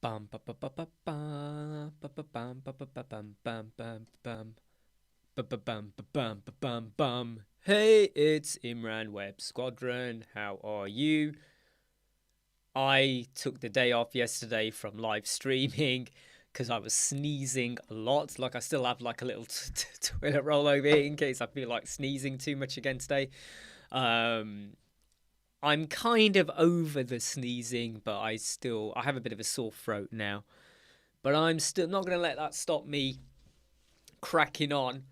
Bum, ba, ba, ba, ba, ba, ba, ba, bum, ba, ba, ba, bum, bum, bum, bum, ba, ba, bum, ba, bum, ba, bum, bum. Hey, it's Imran Web Squadron. How are you? I took the day off yesterday from live streaming because I was sneezing a lot. Like I still have like a little toilet roll over here in case I feel like sneezing too much again today. Um, I'm kind of over the sneezing, but I have a bit of a sore throat now. But I'm still not going to let that stop me cracking on.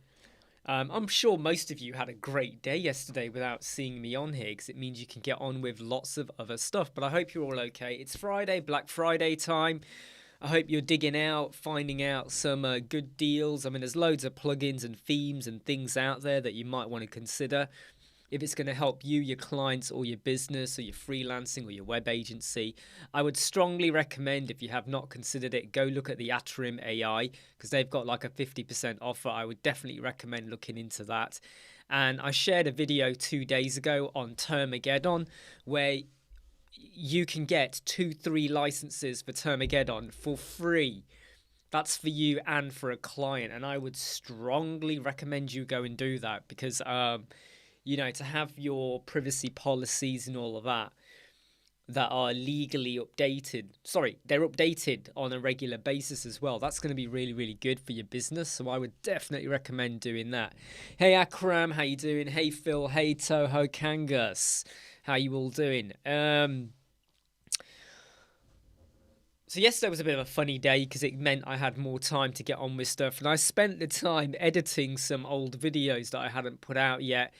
I'm sure most of you had a great day yesterday without seeing me on here because it means you can get on with lots of other stuff. But I hope you're all okay. It's Friday, Black Friday time. I hope you're digging out, finding out some good deals. I mean, there's loads of plugins and themes and things out there that you might want to consider. If it's going to help you, your clients, or your business, or your freelancing, or your web agency, I would strongly recommend, if you have not considered it, go look at the Atrim AI because they've got like a 50% offer. I would definitely recommend looking into that. And I shared a video 2 days ago on Termageddon where you can get 3 licenses for Termageddon for free. That's for you and for a client. And I would strongly recommend you go and do that because to have your privacy policies and all of that are legally updated. Sorry, they're updated on a regular basis as well. That's going to be really, really good for your business. So I would definitely recommend doing that. Hey Akram, how you doing? Hey Phil, hey Toho Kangas, how you all doing? So yesterday was a bit of a funny day because it meant I had more time to get on with stuff, and I spent the time editing some old videos that I hadn't put out yet.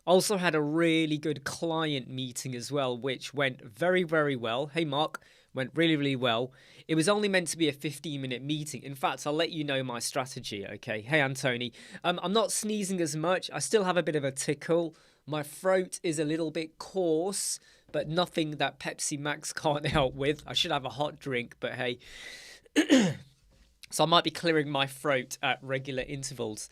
Also had a really good client meeting as well, which went very, very well. Hey, Mark, went really, really well. It was only meant to be a 15-minute meeting. In fact, I'll let you know my strategy, okay? Hey, Anthony. I'm not sneezing as much. I still have a bit of a tickle. My throat is a little bit coarse, but nothing that Pepsi Max can't help with. I should have a hot drink, but hey. So I might be clearing my throat at regular intervals.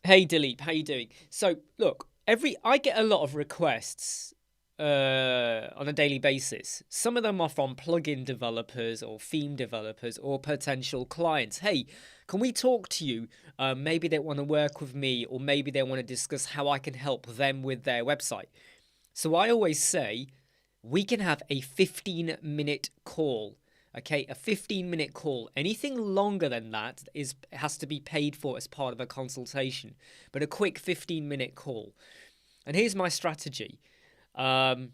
Hey Dilip, how you doing? So look, I get a lot of requests on a daily basis. Some of them are from plugin developers or theme developers or potential clients. Hey, can we talk to you? Maybe they want to work with me, or maybe they want to discuss how I can help them with their website. So I always say we can have a 15-minute call. Okay, a 15-minute call. Anything longer than that has to be paid for as part of a consultation. But a quick 15-minute call. And here's my strategy. So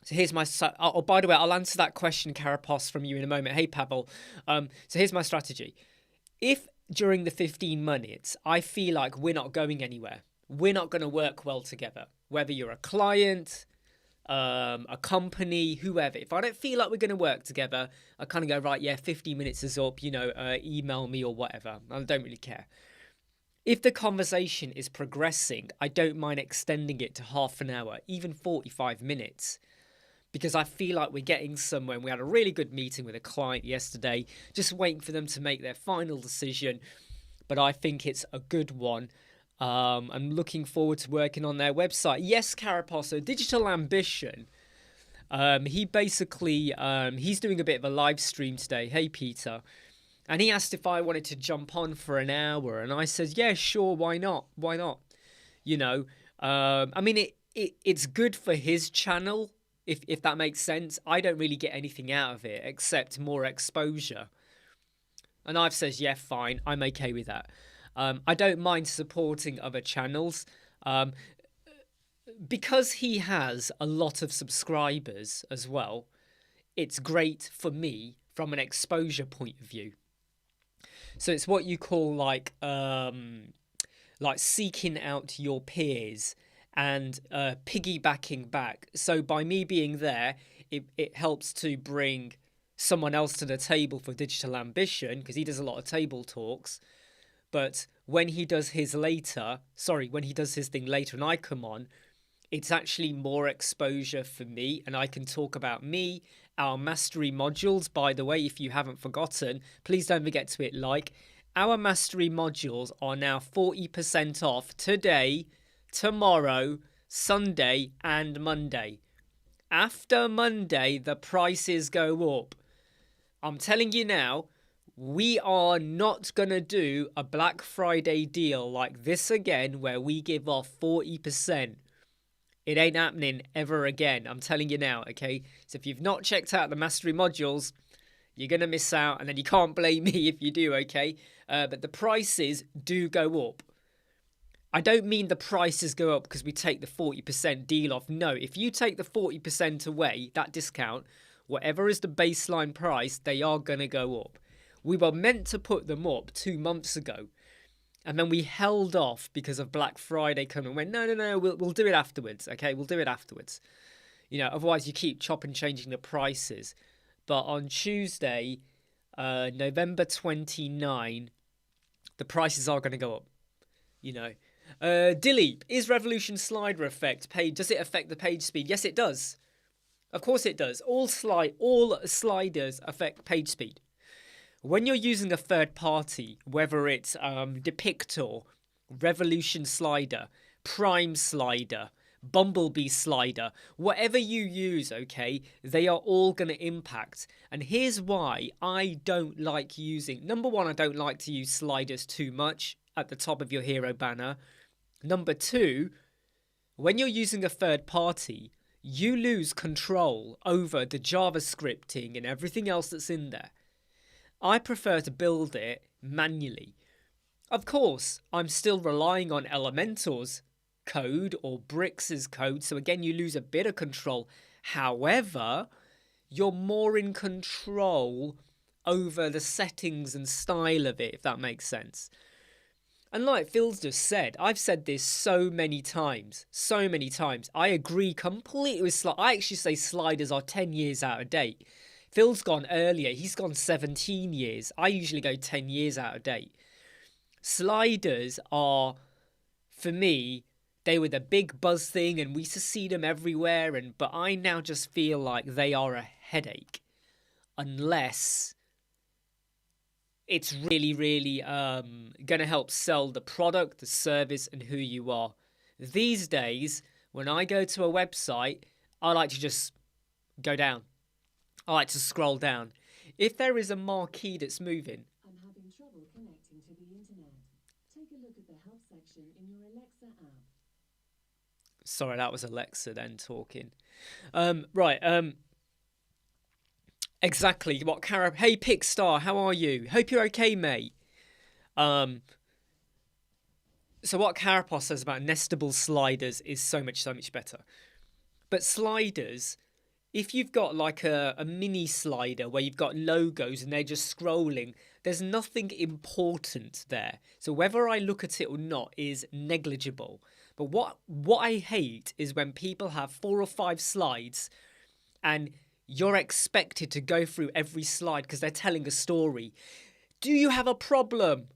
here's my... Oh, by the way, I'll answer that question, Karapos, from you in a moment. Hey, Pavel. So here's my strategy. If during the 15 minutes I feel like we're not going anywhere, we're not going to work well together, whether you're a client, a company, whoever. If I don't feel like we're going to work together, I kind of go, right, yeah, 50 minutes is up, email me or whatever. I don't really care. If the conversation is progressing, I don't mind extending it to half an hour, even 45 minutes, because I feel like we're getting somewhere. And we had a really good meeting with a client yesterday, just waiting for them to make their final decision. But I think it's a good one. I'm looking forward to working on their website. Yes, Carapasso, Digital Ambition. He basically, he's doing a bit of a live stream today. Hey, Peter. And he asked if I wanted to jump on for an hour. And I said, yeah, sure, why not? Why not? I mean, it's good for his channel, if that makes sense. I don't really get anything out of it except more exposure. And I've said, yeah, fine, I'm okay with that. I don't mind supporting other channels because he has a lot of subscribers as well. It's great for me from an exposure point of view. So it's what you call like seeking out your peers and piggybacking back. So by me being there, it helps to bring someone else to the table for Digital Ambition because he does a lot of table talks. But when he does his thing later and I come on, it's actually more exposure for me and I can talk about me, our mastery modules. By the way, if you haven't forgotten, please don't forget to hit like. Our mastery modules are now 40% off today, tomorrow, Sunday and Monday. After Monday, the prices go up. I'm telling you now, we are not going to do a Black Friday deal like this again where we give off 40%. It ain't happening ever again. I'm telling you now, okay? So if you've not checked out the mastery modules, you're going to miss out, and then you can't blame me if you do, okay? But the prices do go up. I don't mean the prices go up because we take the 40% deal off. No, if you take the 40% away, that discount, whatever is the baseline price, they are going to go up. We were meant to put them up 2 months ago, and then we held off because of Black Friday coming. Went, no, we'll do it afterwards, okay? We'll do it afterwards. You know, otherwise you keep chopping, changing the prices. But on Tuesday, November 29, the prices are going to go up, you know. Dilip, is Revolution slider effect paid? Does it affect the page speed? Yes, it does. Of course it does. All sliders affect page speed. When you're using a third party, whether it's Depictor, Revolution slider, Prime slider, Bumblebee slider, whatever you use, okay, they are all going to impact. And here's why I don't like using. Number one, I don't like to use sliders too much at the top of your hero banner. Number two, when you're using a third party, you lose control over the JavaScripting and everything else that's in there. I prefer to build it manually. Of course, I'm still relying on Elementor's code or Brix's code, so again, you lose a bit of control. However, you're more in control over the settings and style of it, if that makes sense. And like Phil's just said, I've said this so many times. I agree completely with I actually say sliders are 10 years out of date. Phil's gone earlier. He's gone 17 years. I usually go 10 years out of date. Sliders are, for me, they were the big buzz thing and we used to see them everywhere. But I now just feel like they are a headache. Unless it's really, really going to help sell the product, the service, and who you are. These days, when I go to a website, I like to just go down. I like to scroll down. If there is a marquee that's moving. I'm having trouble connecting to the internet. Take a look at the help section in your Alexa app. Sorry, that was Alexa then talking. Exactly what Hey Pickstar, how are you? Hope you're okay, mate. So what Carapos says about nestable sliders is so much better. But sliders, if you've got like a mini slider where you've got logos and they're just scrolling, there's nothing important there. So whether I look at it or not is negligible. But what I hate is when people have 4 or 5 slides and you're expected to go through every slide because they're telling a story. Do you have a problem?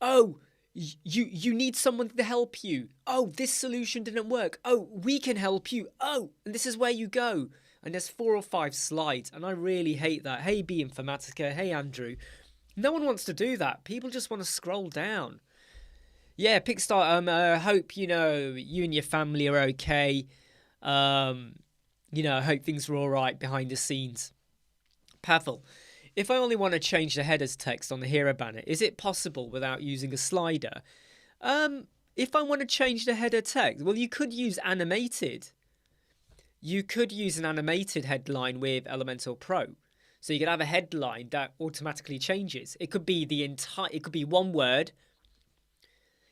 Oh, you need someone to help you. Oh, this solution didn't work. Oh, we can help you. Oh, and this is where you go. And there's 4 or 5 slides, and I really hate that. Hey, B Informatica. Hey, Andrew. No one wants to do that. People just want to scroll down. Yeah, Pickstar. Hope you and your family are okay. I hope things were all right behind the scenes. Pavel, if I only want to change the headers text on the hero banner, is it possible without using a slider? If I want to change the header text, well, you could use animated. You could use an animated headline with Elementor Pro. So you could have a headline that automatically changes. It could be it could be one word.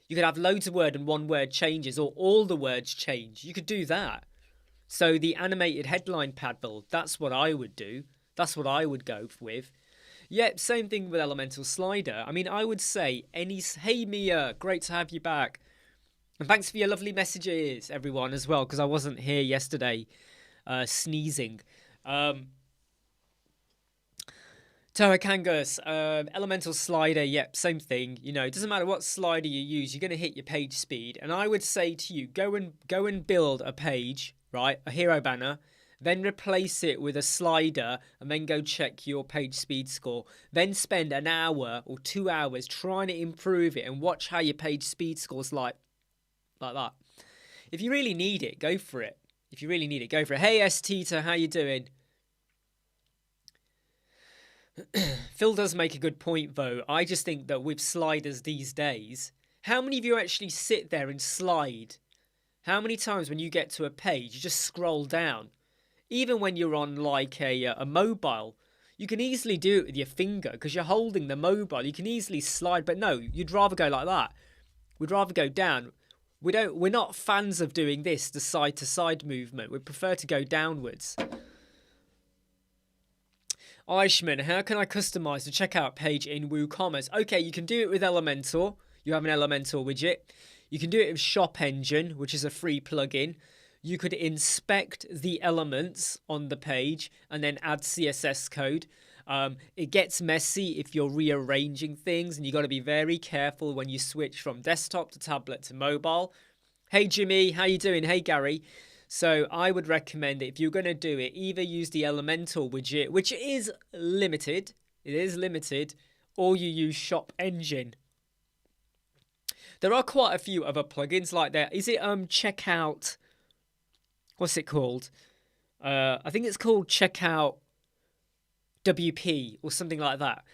You could have loads of words and one word changes, or all the words change. You could do that. So the animated headline pad build, that's what I would do. That's what I would go with. Yeah, same thing with Elemental Slider. I mean, I would say hey Mia, great to have you back. And thanks for your lovely messages, everyone, as well, because I wasn't here yesterday sneezing. Tohakangus, Elemental Slider, yep, same thing. It doesn't matter what slider you use, you're going to hit your page speed. And I would say to you, go and build a page, right, a hero banner, then replace it with a slider, and then go check your page speed score. Then spend an hour or 2 hours trying to improve it and watch how your page speed score's like that. If you really need it, go for it. If you really need it, go for it. Hey, S. Tita, how you doing? Phil does make a good point, though. I just think that with sliders these days, how many of you actually sit there and slide? How many times when you get to a page, you just scroll down? Even when you're on like a mobile, you can easily do it with your finger because you're holding the mobile. You can easily slide, but no, you'd rather go like that. We'd rather go down. We're not fans of doing this, the side to side movement. We prefer to go downwards. Aishman, how can I customize the checkout page in WooCommerce? Okay, you can do it with Elementor. You have an Elementor widget. You can do it with Shop Engine, which is a free plugin. You could inspect the elements on the page and then add CSS code. It gets messy if you're rearranging things, and you got to be very careful when you switch from desktop to tablet to mobile. Hey Jimmy, how you doing? Hey Gary. So I would recommend that if you're going to do it, either use the Elementor widget, which is limited. It is limited, or you use Shop Engine. There are quite a few other plugins like that. Is it checkout? What's it called? I think it's called Checkout WP or something like that.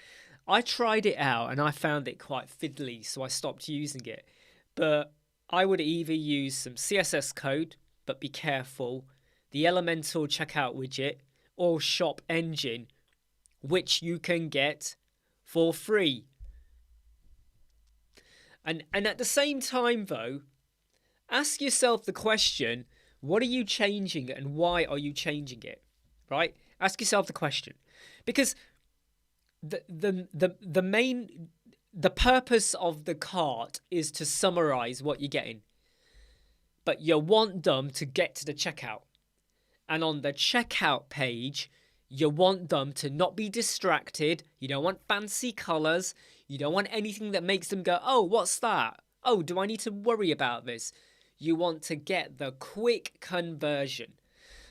I tried it out and I found it quite fiddly, so I stopped using it. But I would either use some CSS code, but be careful, the Elementor checkout widget, or Shop Engine, which you can get for free. And at the same time, though, ask yourself the question, what are you changing and why are you changing it? Right? Ask yourself the question. Because the purpose of the cart is to summarize what you're getting. But you want them to get to the checkout. And on the checkout page, you want them to not be distracted. You don't want fancy colors. You don't want anything that makes them go, oh, what's that? Oh, do I need to worry about this? You want to get the quick conversion.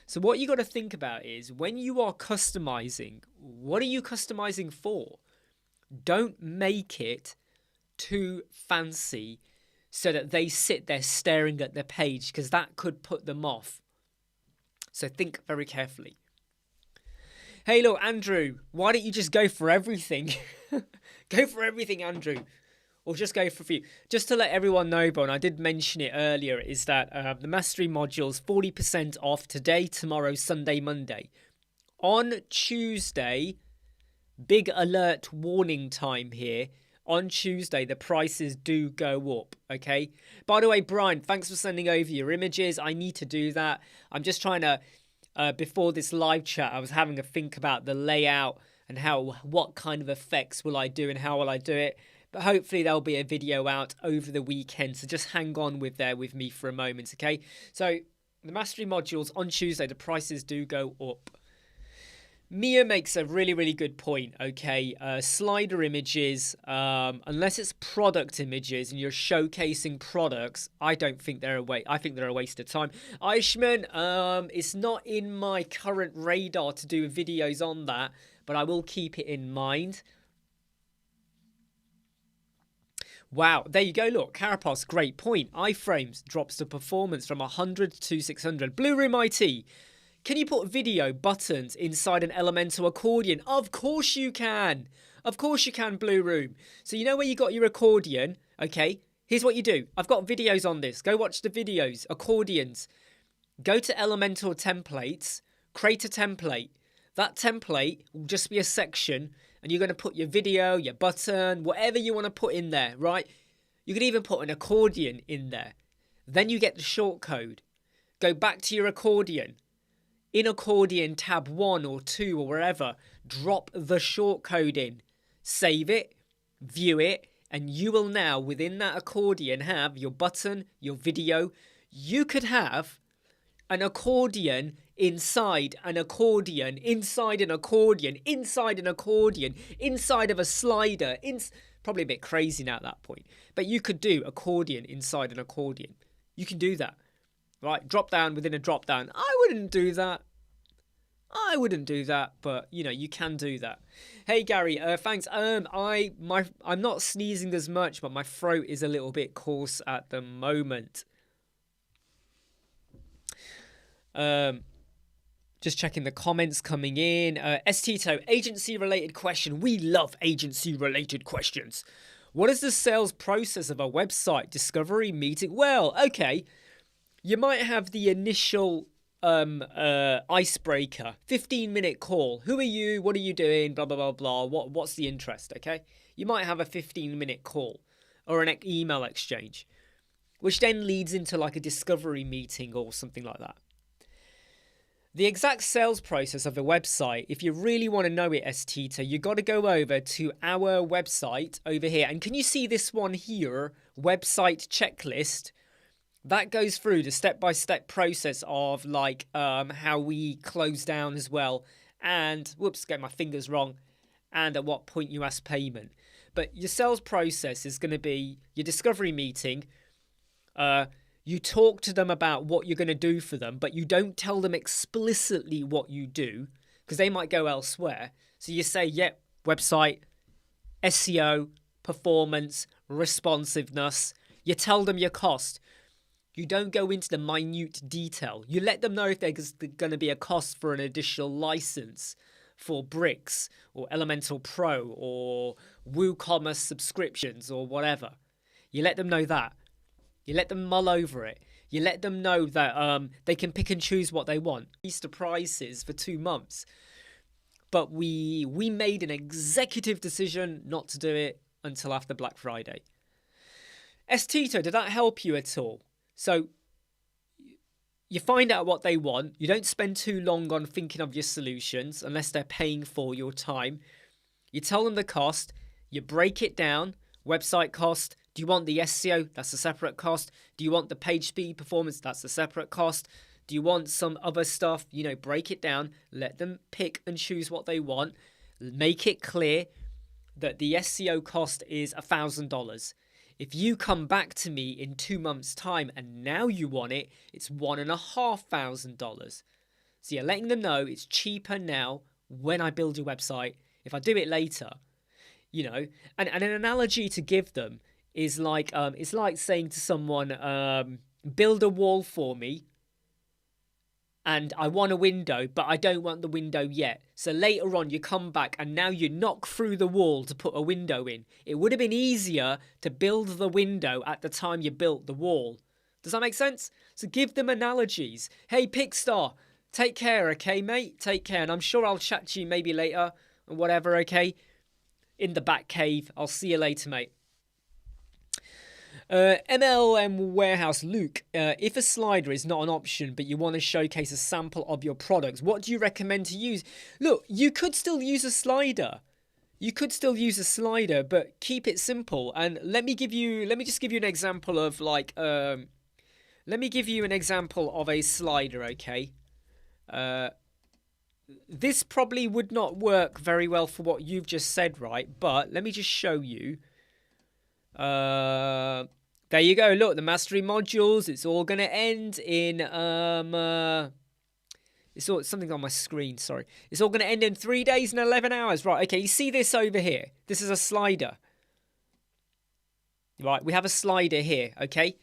So what you got to think about is when you are customizing, what are you customizing for? Don't make it too fancy so that they sit there staring at the page, because that could put them off. So think very carefully. Hey, look, Andrew, why don't you just go for everything? Go for everything, Andrew. Or just go for a few. Just to let everyone know, Bon, I did mention it earlier, is that the Mastery module's 40% off today, tomorrow, Sunday, Monday. On Tuesday, big alert warning time here. On Tuesday, the prices do go up, okay? By the way, Brian, thanks for sending over your images. I need to do that. I'm just trying to... before this live chat, I was having a think about the layout and what kind of effects will I do and how will I do it. But hopefully there'll be a video out over the weekend, so just hang on with me for a moment, okay? So the Mastery modules on Tuesday, the prices do go up. Mia makes a really, really good point, okay? Slider images, unless it's product images and you're showcasing products, I don't think they're I think they're a waste of time. Aishman, it's not in my current radar to do videos on that, but I will keep it in mind. Wow, there you go, look, Carapace, great point. Iframes drops the performance from 100 to 600. Blue Room IT, can you put video buttons inside an Elementor accordion? Of course you can. Of course you can, Blue Room. So you know where you got your accordion? Okay, here's what you do. I've got videos on this. Go watch the videos. Accordions. Go to Elementor templates. Create a template. That template will just be a section, and you're going to put your video, your button, whatever you want to put in there, right? You can even put an accordion in there. Then you get the shortcode. Go back to your accordion. In accordion tab 1 or 2 or wherever, drop the shortcode in. Save it, view it, and you will now, within that accordion, have your button, your video. You could have an accordion inside an accordion, inside an accordion, inside an accordion, inside of a slider. Probably a bit crazy now at that point. But you could do accordion inside an accordion. You can do that. Right? Drop down within a drop down. I wouldn't do that. But you know, you can do that. Hey Gary, thanks. I'm not sneezing as much, but my throat is a little bit coarse at the moment. Just checking the comments coming in. Estito, agency-related question. We love agency-related questions. What is the sales process of a website discovery meeting? Well, okay, you might have the initial icebreaker, 15-minute call. Who are you? What are you doing? Blah, blah, blah, blah. What's the interest, okay? You might have a 15-minute call or an email exchange, which then leads into like a discovery meeting or something like that. The exact sales process of a website, if you really want to know it, Estita, you got to go over to our website over here. And can you see this one here, website checklist? That goes through the step-by-step process of like how we close down as well. And, whoops, get my fingers wrong. And at what point you ask payment. But your sales process is going to be your discovery meeting. You talk to them about what you're going to do for them, but you don't tell them explicitly what you do because they might go elsewhere. So you say, yep, website, SEO, performance, responsiveness. You tell them your cost. You don't go into the minute detail. You let them know if there's going to be a cost for an additional license for Bricks or Elemental Pro or WooCommerce subscriptions or whatever. You let them know that. You let them mull over it. You let them know that they can pick and choose what they want. Easter prices for 2 months. But we made an executive decision not to do it until after Black Friday. Estito, did that help you at all? So you find out what they want. You don't spend too long on thinking of your solutions unless they're paying for your time. You tell them the cost. You break it down. Website cost. Do you want the SEO? That's a separate cost. Do you want the page speed performance? That's a separate cost. Do you want some other stuff? You know, break it down. Let them pick and choose what they want. Make it clear that the SEO cost is $1,000. If you come back to me in 2 months' time and now you want it, it's $1,500. So you're letting them know it's cheaper now when I build your website. If I do it later, you know, and an analogy to give them is like it's like saying to someone, build a wall for me and I want a window, but I don't want the window yet. So later on you come back and now you knock through the wall to put a window in. It would have been easier to build the window at the time you built the wall. Does that make sense? So give them analogies. Hey, Pickstar, take care, okay, mate? Take care. And I'm sure I'll chat to you maybe later or whatever, okay? In the back cave. I'll see you later, mate. MLM Warehouse Luke, if a slider is not an option but you want to showcase a sample of your products, what do you recommend to use? Look, you could still use a slider. But keep it simple. And let me just give you an example of like let me give you an example of a slider, okay? This probably would not work very well for what you've just said, right? But let me just show you. There you go. Look, the mastery modules. It's all going to end in it's something on my screen. Sorry, it's all going to end in 3 days and 11 hours. Right? Okay. You see this over here? This is a slider. Right? We have a slider here. Okay.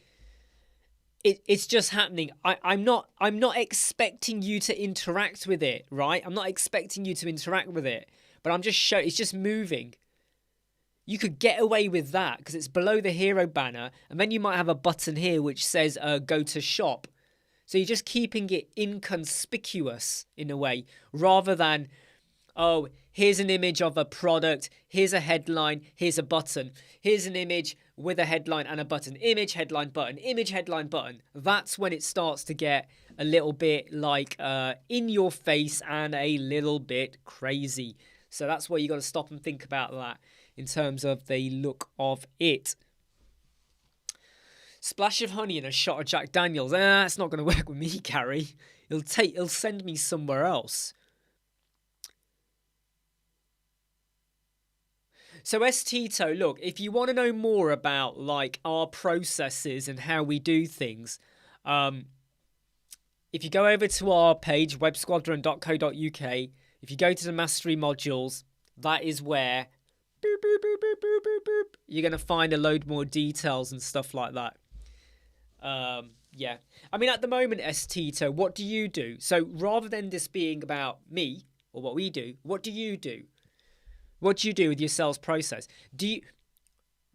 It's just happening. I'm not expecting you to interact with it. Right? I'm not expecting you to interact with it. But I'm just showing. It's just moving. You could get away with that because it's below the hero banner. And then you might have a button here which says go to shop. So you're just keeping it inconspicuous in a way rather than, oh, here's an image of a product. Here's a headline. Here's a button. Here's an image with a headline and a button. Image, headline, button. Image, headline, button. That's when it starts to get a little bit like in your face and a little bit crazy. So that's where you got to stop and think about that. In terms of the look of it. Splash of honey and a shot of Jack Daniels. It's not going to work with me, Gary. It'll send me somewhere else. So Estito, look, if you want to know more about like our processes and how we do things, if you go over to our page, websquadron.co.uk, if you go to the mastery modules, that is where boop, boop, boop, boop, boop, boop, boop, you're going to find a load more details and stuff like that. Yeah. I mean, at the moment, Tito, what do you do? So rather than this being about me or what we do, what do you do? What do you do with your sales process? Do you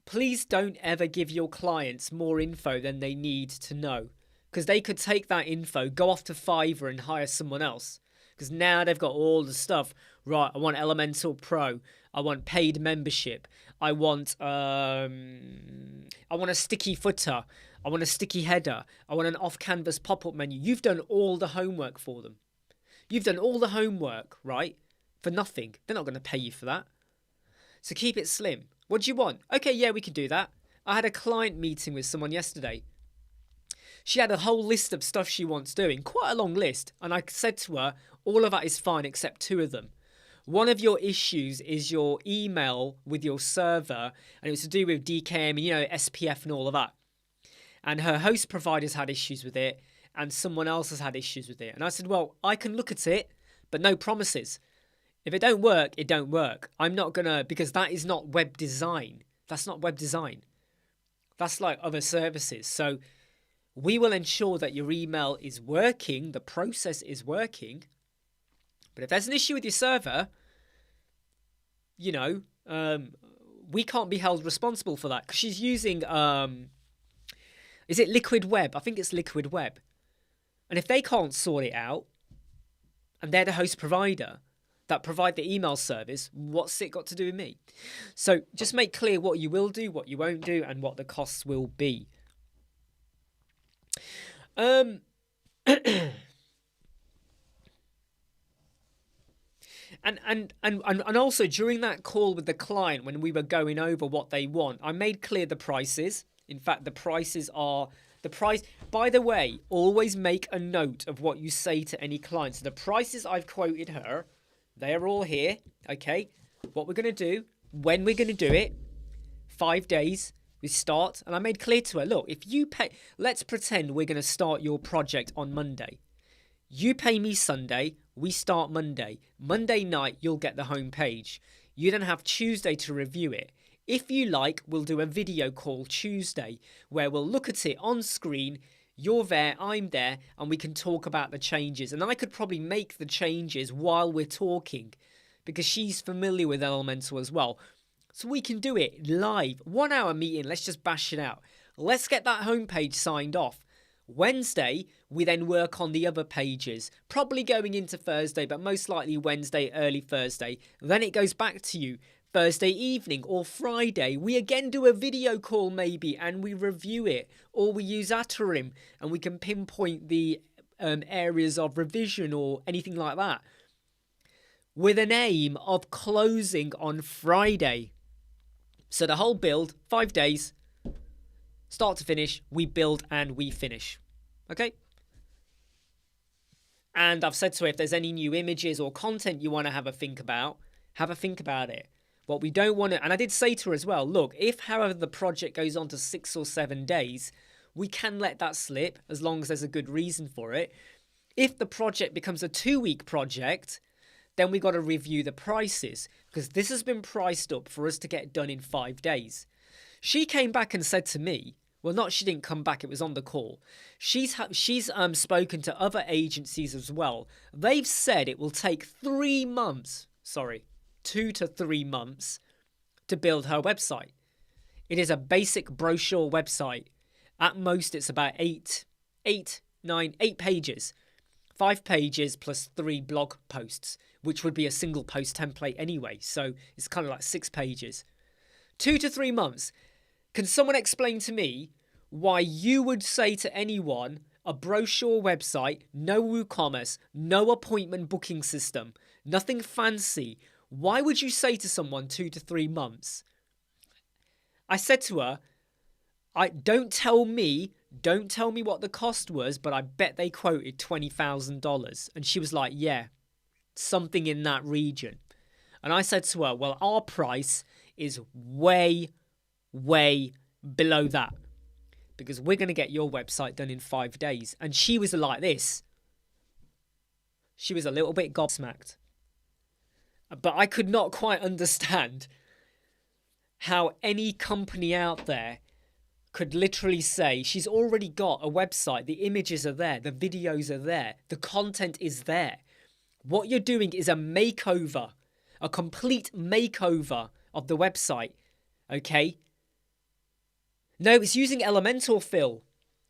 please don't ever give your clients more info than they need to know, because they could take that info, go off to Fiverr and hire someone else, because now they've got all the stuff. Right, I want Elemental Pro, I want paid membership, I want a sticky footer, I want a sticky header, I want an off canvas pop-up menu. You've done all the homework for them. You've done all the homework, right, for nothing. They're not going to pay you for that. So keep it slim. What do you want? Okay, yeah, we can do that. I had a client meeting with someone yesterday. She had a whole list of stuff she wants doing, quite a long list. And I said to her, all of that is fine except two of them. One of your issues is your email with your server, and it was to do with DKM and, SPF and all of that. And her host providers had issues with it, and someone else has had issues with it. And I said, well, I can look at it, but no promises. If it don't work, it don't work. I'm not going to, because that is not web design. That's not web design. That's like other services. So we will ensure that your email is working, the process is working. But if there's an issue with your server, we can't be held responsible for that, because she's using, is it Liquid Web? I think it's Liquid Web. And if they can't sort it out, and they're the host provider that provide the email service, what's it got to do with me? So just make clear what you will do, what you won't do, and what the costs will be. And also during that call with the client, when we were going over what they want, I made clear the prices. In fact, the prices are the price. By the way, always make a note of what you say to any client. So the prices I've quoted her, they are all here. Okay, what we're going to do, when we're going to do it, 5 days, we start. And I made clear to her, look, if you pay, let's pretend we're going to start your project on Monday. You pay me Sunday, we start Monday. Monday night, you'll get the home page. You then have Tuesday to review it. If you like, we'll do a video call Tuesday where we'll look at it on screen. You're there, I'm there, and we can talk about the changes. And I could probably make the changes while we're talking, because she's familiar with Elemental as well. So we can do it live. 1 hour meeting, let's just bash it out. Let's get that homepage signed off. Wednesday, we then work on the other pages, probably going into Thursday, but most likely Wednesday, early Thursday. Then it goes back to you Thursday evening or Friday. We again do a video call maybe, and we review it, or we use Atarim and we can pinpoint the areas of revision or anything like that, with an aim of closing on Friday. So the whole build, 5 days, start to finish, we build and we finish. Okay? And I've said to her, if there's any new images or content you want to have a think about it. What we don't want to, and I did say to her as well, look, if however the project goes on to 6 or 7 days, we can let that slip as long as there's a good reason for it. If the project becomes a 2-week project, then we got to review the prices, because this has been priced up for us to get done in 5 days. She came back and said to me, well, she didn't come back, it was on the call. She's spoken to other agencies as well. They've said it will take 3 months, 2 to 3 months to build her website. It is a basic brochure website. At most, it's about 8 pages. 5 pages plus 3 blog posts, which would be a single post template anyway. So it's kind of like 6 pages. 2 to 3 months. Can someone explain to me why you would say to anyone, a brochure website, no WooCommerce, no appointment booking system, nothing fancy, why would you say to someone 2 to 3 months? I said to her, don't tell me what the cost was, but I bet they quoted $20,000. And she was like, yeah, something in that region. And I said to her, well, our price is way, way below that, because we're going to get your website done in 5 days. And she was like this. She was a little bit gobsmacked. But I could not quite understand how any company out there could literally say she's already got a website. The images are there. The videos are there. The content is there. What you're doing is a makeover, a complete makeover of the website. Okay? No, it's using Elementor, Phil.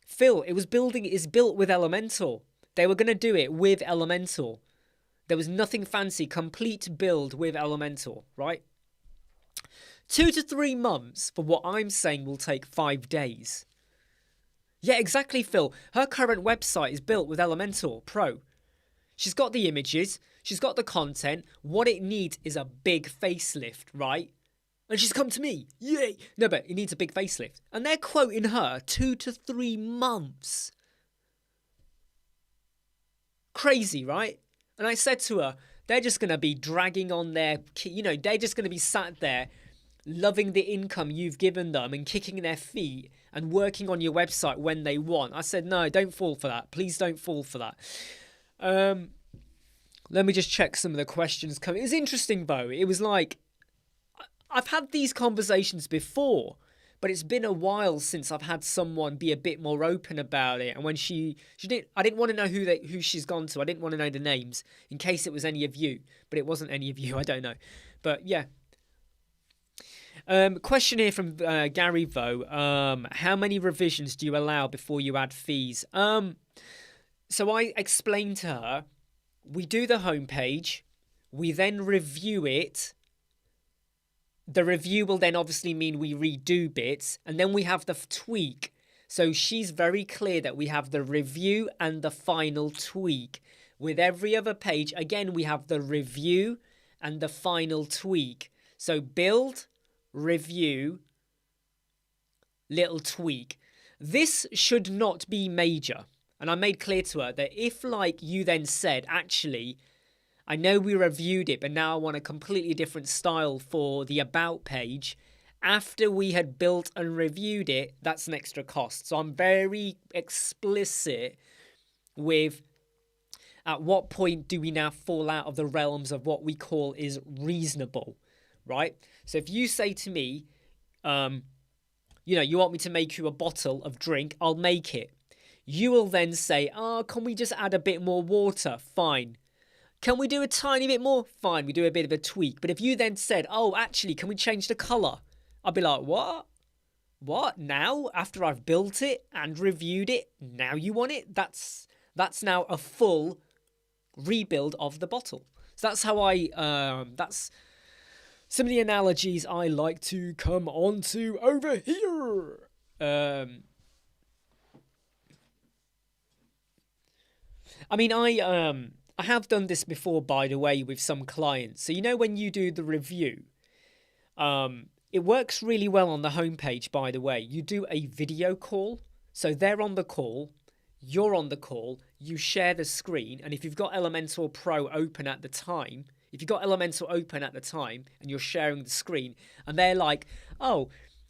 Phil, it is built with Elementor. They were going to do it with Elementor. There was nothing fancy. Complete build with Elementor, right? 2 to 3 months for what I'm saying will take 5 days. Yeah, exactly, Phil. Her current website is built with Elementor Pro. She's got the images. She's got the content. What it needs is a big facelift, right? And she's come to me. Yay! No, but it needs a big facelift. And they're quoting her 2 to 3 months. Crazy, right? And I said to her, they're just going to be dragging on their, they're just going to be sat there loving the income you've given them and kicking their feet and working on your website when they want. I said, no, don't fall for that. Please don't fall for that. Let me just check some of the questions coming. It was interesting, though. It was like, I've had these conversations before, but it's been a while since I've had someone be a bit more open about it. And when she did, I didn't want to know who she's gone to. I didn't want to know the names in case it was any of you, but it wasn't any of you. I don't know, but yeah. Question here from Gary Vo. How many revisions do you allow before you add fees? So I explained to her, we do the homepage, we then review it. The review will then obviously mean we redo bits, and then we have the tweak. So she's very clear that we have the review and the final tweak. With every other page, again, we have the review and the final tweak. So build, review, little tweak. This should not be major. And I made clear to her that if, like, you then said, actually, I know we reviewed it, but now I want a completely different style for the about page. After we had built and reviewed it, that's an extra cost. So I'm very explicit with at what point do we now fall out of the realms of what we call is reasonable, right? So if you say to me, you want me to make you a bottle of drink, I'll make it. You will then say, can we just add a bit more water? Fine. Can we do a tiny bit more? Fine, we do a bit of a tweak. But if you then said, actually, can we change the colour? I'd be like, what? What? Now? After I've built it and reviewed it, now you want it? That's now a full rebuild of the bottle. So that's how that's some of the analogies I like to come on to over here. I have done this before, by the way, with some clients. So, when you do the review, it works really well on the homepage, by the way. You do a video call. So they're on the call. You're on the call. You share the screen. And if you've got Elementor Pro open at the time, and you're sharing the screen, and they're like,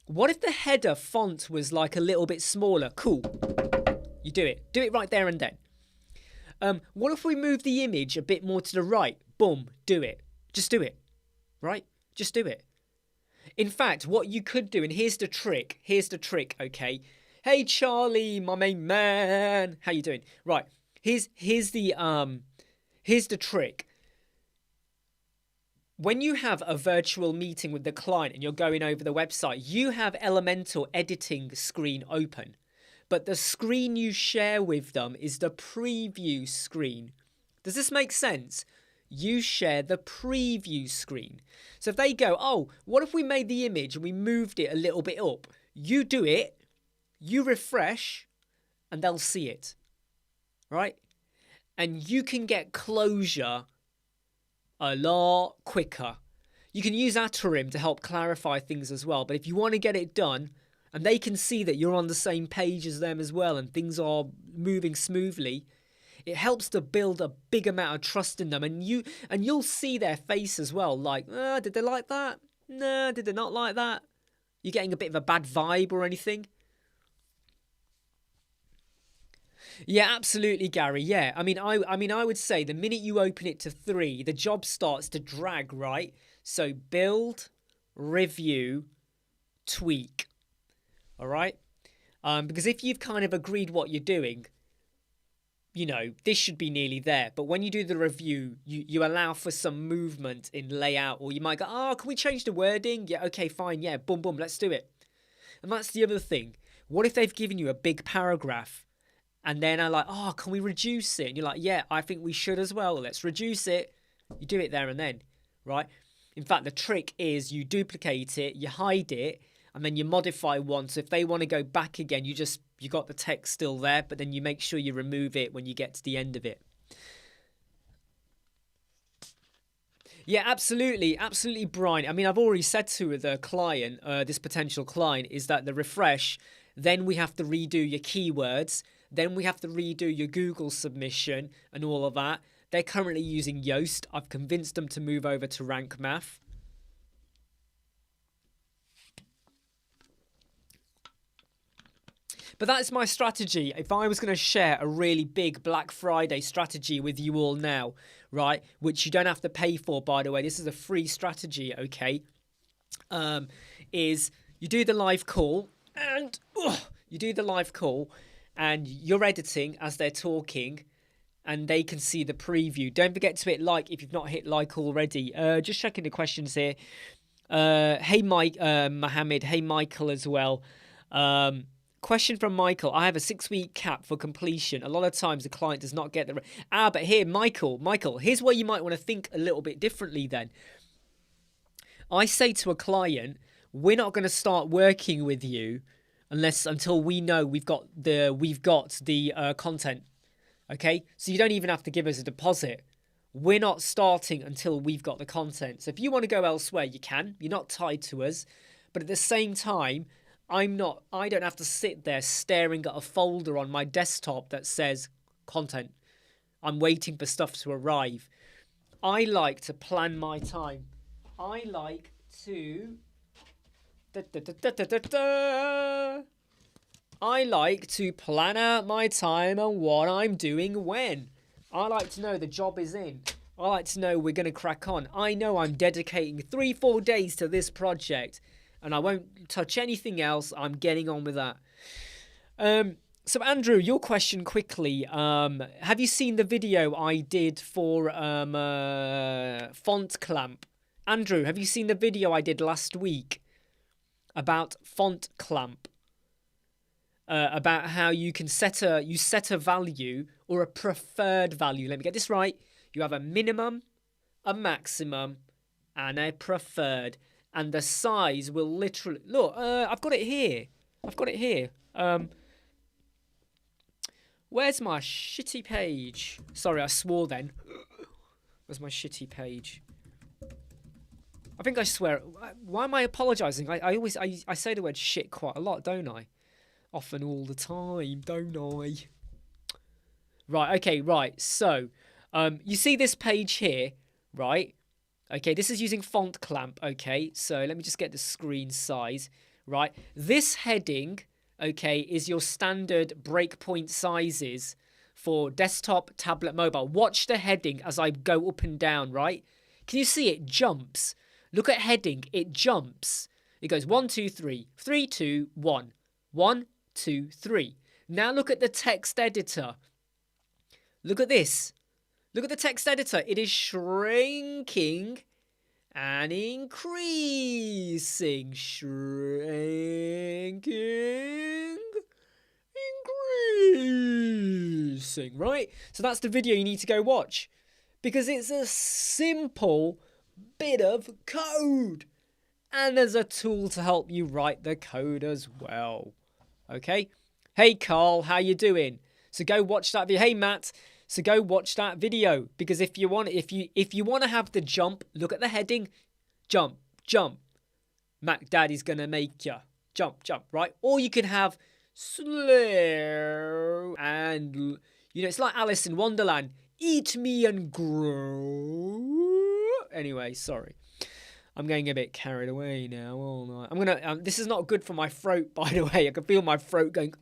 what if the header font was like a little bit smaller? Cool. You do it. Do it right there and then. What if we move the image a bit more to the right? Boom, do it. Just do it, right? Just do it. In fact, what you could do, and here's the trick, okay? Hey, Charlie, my main man. How you doing? Right, here's the trick. When you have a virtual meeting with the client and you're going over the website, you have Elementor editing screen open. But the screen you share with them is the preview screen. Does this make sense? You share the preview screen. So if they go, what if we made the image and we moved it a little bit up? You do it, you refresh, and they'll see it. Right? And you can get closure a lot quicker. You can use Atarim to help clarify things as well. But if you want to get it done, and they can see that you're on the same page as them as well and things are moving smoothly, it helps to build a big amount of trust in them. And you'll see their face as well, like, did they like that? No, did they not like that? You're getting a bit of a bad vibe or anything? Yeah, absolutely, Gary. Yeah, I would say the minute you open it to 3, the job starts to drag, right? So build, review, tweak. All right. Because if you've kind of agreed what you're doing, you know, this should be nearly there. But when you do the review, you allow for some movement in layout, or you might go, oh, can we change the wording? Yeah, okay, fine. Yeah, boom, boom, let's do it. And that's the other thing. What if they've given you a big paragraph and then are like, oh, can we reduce it? And you're like, yeah, I think we should as well. Let's reduce it. You do it there and then, right? In fact, the trick is you duplicate it, you hide it, and then you modify one. So if they want to go back again, you got the text still there, but then you make sure you remove it when you get to the end of it. Yeah, absolutely. Absolutely, Brian. I mean, I've already said to the client, this potential client, is that the refresh, then we have to redo your keywords, then we have to redo your Google submission and all of that. They're currently using Yoast. I've convinced them to move over to Rank Math. But that's my strategy. If I was going to share a really big Black Friday strategy with you all now, right, which you don't have to pay for, by the way, this is a free strategy, okay, is you do the live call and you're editing as they're talking and they can see the preview. Don't forget to hit like if you've not hit like already. Just checking the questions here. Hey, Mike, Mohammed. Hey, Michael as well. Question from Michael. I have a 6-week cap for completion. A lot of times the client does not get the... but here, Michael, here's where you might want to think a little bit differently then. I say to a client, we're not going to start working with you until we know we've got the content. Okay? So you don't even have to give us a deposit. We're not starting until we've got the content. So if you want to go elsewhere, you can. You're not tied to us. But at the same time, I don't have to sit there staring at a folder on my desktop that says content. I'm waiting for stuff to arrive. I like to plan my time. I like to... I like to plan out my time and what I'm doing when. I like to know the job is in. I like to know we're going to crack on. I know I'm dedicating 3-4 days to this project. And I won't touch anything else. I'm getting on with that. So, Andrew, your question quickly. Have you seen the video I did for font clamp? Andrew, have you seen the video I did last week about font clamp? About how you can set a value or a preferred value. Let me get this right. You have a minimum, a maximum, and a preferred. And the size will literally... Look, I've got it here. Where's my shitty page? Sorry, I swore then. Where's my shitty page? I think I swear... Why am I apologising? I say the word shit quite a lot, don't I? Often all the time, don't I? Right, okay, right. So, you see this page here, right? Okay, this is using font clamp, okay? So let me just get the screen size, right? This heading, okay, is your standard breakpoint sizes for desktop, tablet, mobile. Watch the heading as I go up and down, right? Can you see it jumps? Look at heading, it jumps. It goes 1, 2, 3, 3, 2, 1, 1, 2, 3. Now look at the text editor. Look at this. Look at the text editor. It is shrinking and increasing. Shrinking. Increasing. Right? So that's the video you need to go watch. Because it's a simple bit of code. And there's a tool to help you write the code as well. Okay? Hey, Carl. How you doing? So go watch that video. Hey, Matt. So go watch that video, because if you want to have the jump, look at the heading, jump, jump. Mac Daddy's gonna make you jump, jump, right? Or you can have slow and it's like Alice in Wonderland. Eat me and grow. Anyway, sorry, I'm getting a bit carried away now. All night. I'm gonna. This is not good for my throat, by the way. I can feel my throat going.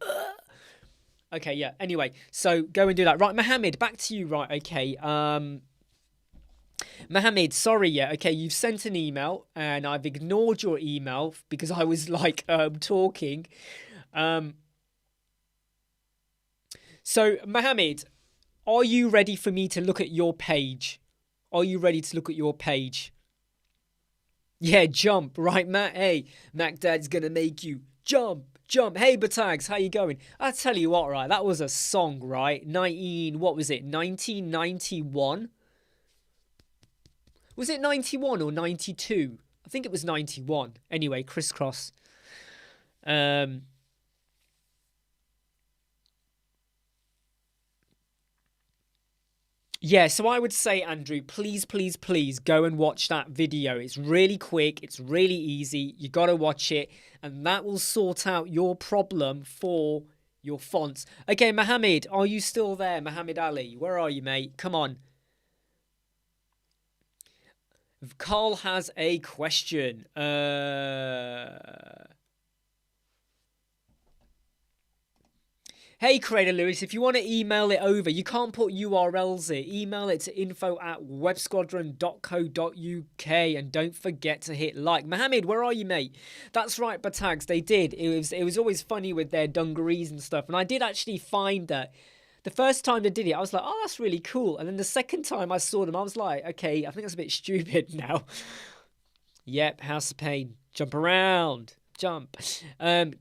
Okay, yeah. Anyway, so go and do that. Right, Mohammed, back to you. Right, okay. Mohammed, sorry, yeah. Okay, you've sent an email and I've ignored your email because I was like talking. So, Mohammed, are you ready for me to look at your page? Are you ready to look at your page? Yeah, jump, right, Matt? Hey, Mac Dad's gonna make you jump, jump. Hey, Batags, how you going? I tell you what, right, that was a song, right? What was it? 1991? Was it 91 or 92? I think it was 91. Anyway, crisscross. Yeah, so I would say, Andrew, please, please, please go and watch that video. It's really quick. It's really easy. You got to watch it, and that will sort out your problem for your fonts. Okay, Mohammed, are you still there? Mohammed Ali, where are you, mate? Come on. Carl has a question. Hey, Creator Lewis, if you want to email it over, you can't put URLs in. Email it to info@websquadron.co.uk, and don't forget to hit like. Mohammed, where are you, mate? That's right, Batags, they did. It was always funny with their dungarees and stuff, and I did actually find that the first time they did it, I was like, oh, that's really cool. And then the second time I saw them, I was like, okay, I think that's a bit stupid now. Yep, House of Pain. Jump around. Jump.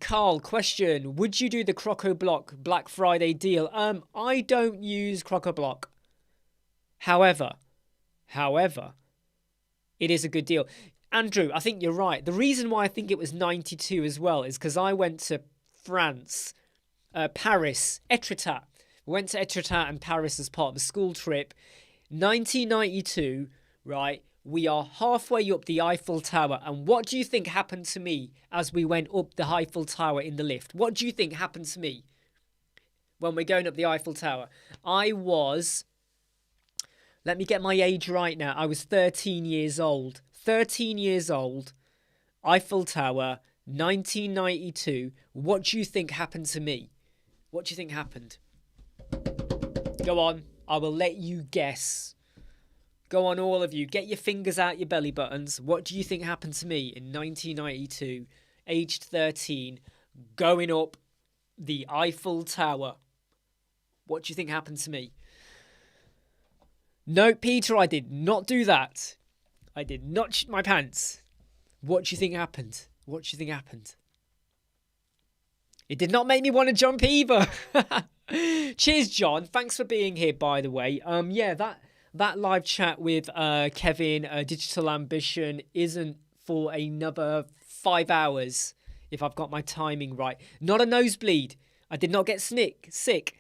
Carl, question. Would you do the Crocoblock Black Friday deal? I don't use Crocoblock. However, it is a good deal. Andrew, I think you're right. The reason why I think it was 92 as well is because I went to France, Paris, Etretat. Went to Etretat and Paris as part of a school trip. 1992, right? We are halfway up the Eiffel Tower. And what do you think happened to me as we went up the Eiffel Tower in the lift? What do you think happened to me when we're going up the Eiffel Tower? I was, let me get my age right now. I was 13 years old. 13 years old, Eiffel Tower, 1992. What do you think happened to me? What do you think happened? Go on. I will let you guess. Go on, all of you. Get your fingers out your belly buttons. What do you think happened to me in 1992, aged 13, going up the Eiffel Tower? What do you think happened to me? No, Peter, I did not do that. I did not shit my pants. What do you think happened? What do you think happened? It did not make me want to jump either. Cheers, John. Thanks for being here, by the way. Yeah, that live chat with Kevin, Digital Ambition, isn't for another 5 hours, if I've got my timing right. Not a nosebleed. I did not get sick.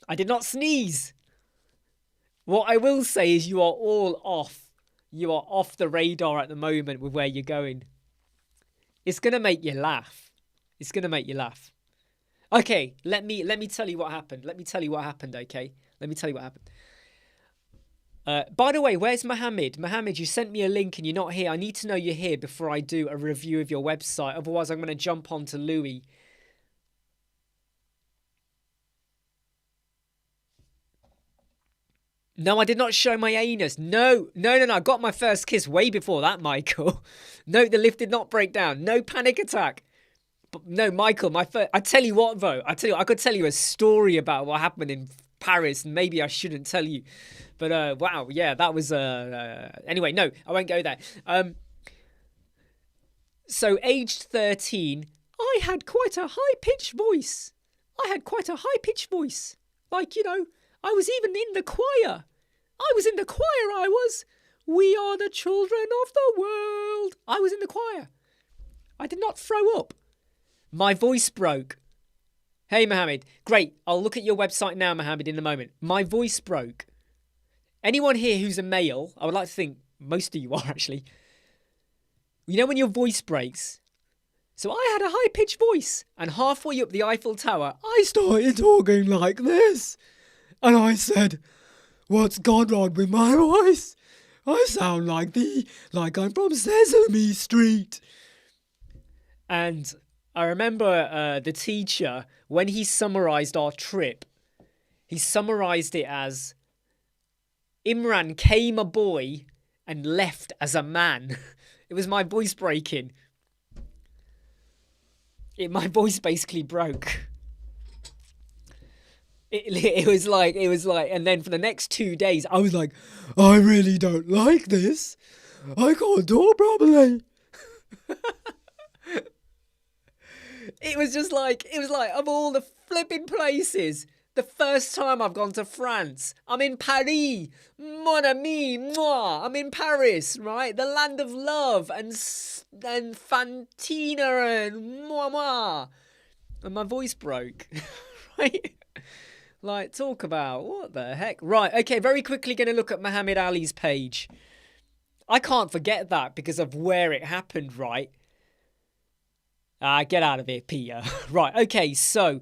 I did not sneeze. What I will say is you are all off. You are off the radar at the moment with where you're going. It's going to make you laugh. It's going to make you laugh. Okay, let me tell you what happened. Let me tell you what happened, okay? Let me tell you what happened. By the way, where's Mohammed? Mohammed, you sent me a link and you're not here. I need to know you're here before I do a review of your website. Otherwise, I'm going to jump on to Louis. No, I did not show my anus. No. I got my first kiss way before that, Michael. No, the lift did not break down. No panic attack. But no, Michael, I tell you what, though. I could tell you a story about what happened in Paris. And maybe I shouldn't tell you. But, wow, yeah, that was... Anyway, no, I won't go there. So, aged 13, I had quite a high-pitched voice. Like, you know, I was even in the choir. I was. We are the children of the world. I was in the choir. I did not throw up. My voice broke. Hey, Mohammed. Great. I'll look at your website now, Mohammed, in a moment. My voice broke. Anyone here who's a male, I would like to think most of you are, actually. You know when your voice breaks? So I had a high-pitched voice, and halfway up the Eiffel Tower, I started talking like this. And I said, what's gone on with my voice? I sound like I'm from Sesame Street. And I remember the teacher, when he summarised our trip, he summarised it as, Imran came a boy and left as a man. It was my voice breaking. My voice basically broke. It was like, and then for the next 2 days, I was like, I really don't like this. I can't talk properly. It was like, of all the flipping places, the first time I've gone to France, I'm in Paris, mon ami, moi. I'm in Paris, right? The land of love and Fantina and moi. And my voice broke, right? Like, talk about what the heck? Right, okay, very quickly going to look at Muhammad Ali's page. I can't forget that because of where it happened, right? Get out of here, Peter. Right, okay, so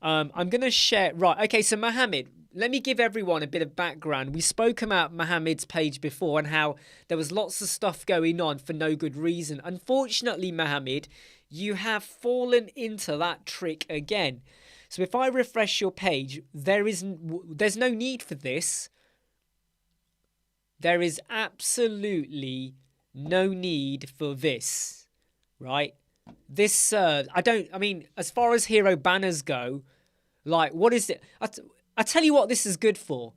I'm going to share. Right, okay, so Mohammed, let me give everyone a bit of background. We spoke about Mohammed's page before and how there was lots of stuff going on for no good reason. Unfortunately, Mohammed, you have fallen into that trick again. So if I refresh your page, there's no need for this. There is absolutely no need for this, right? This serves. I mean, as far as hero banners go, like, what is it? I tell you what this is good for.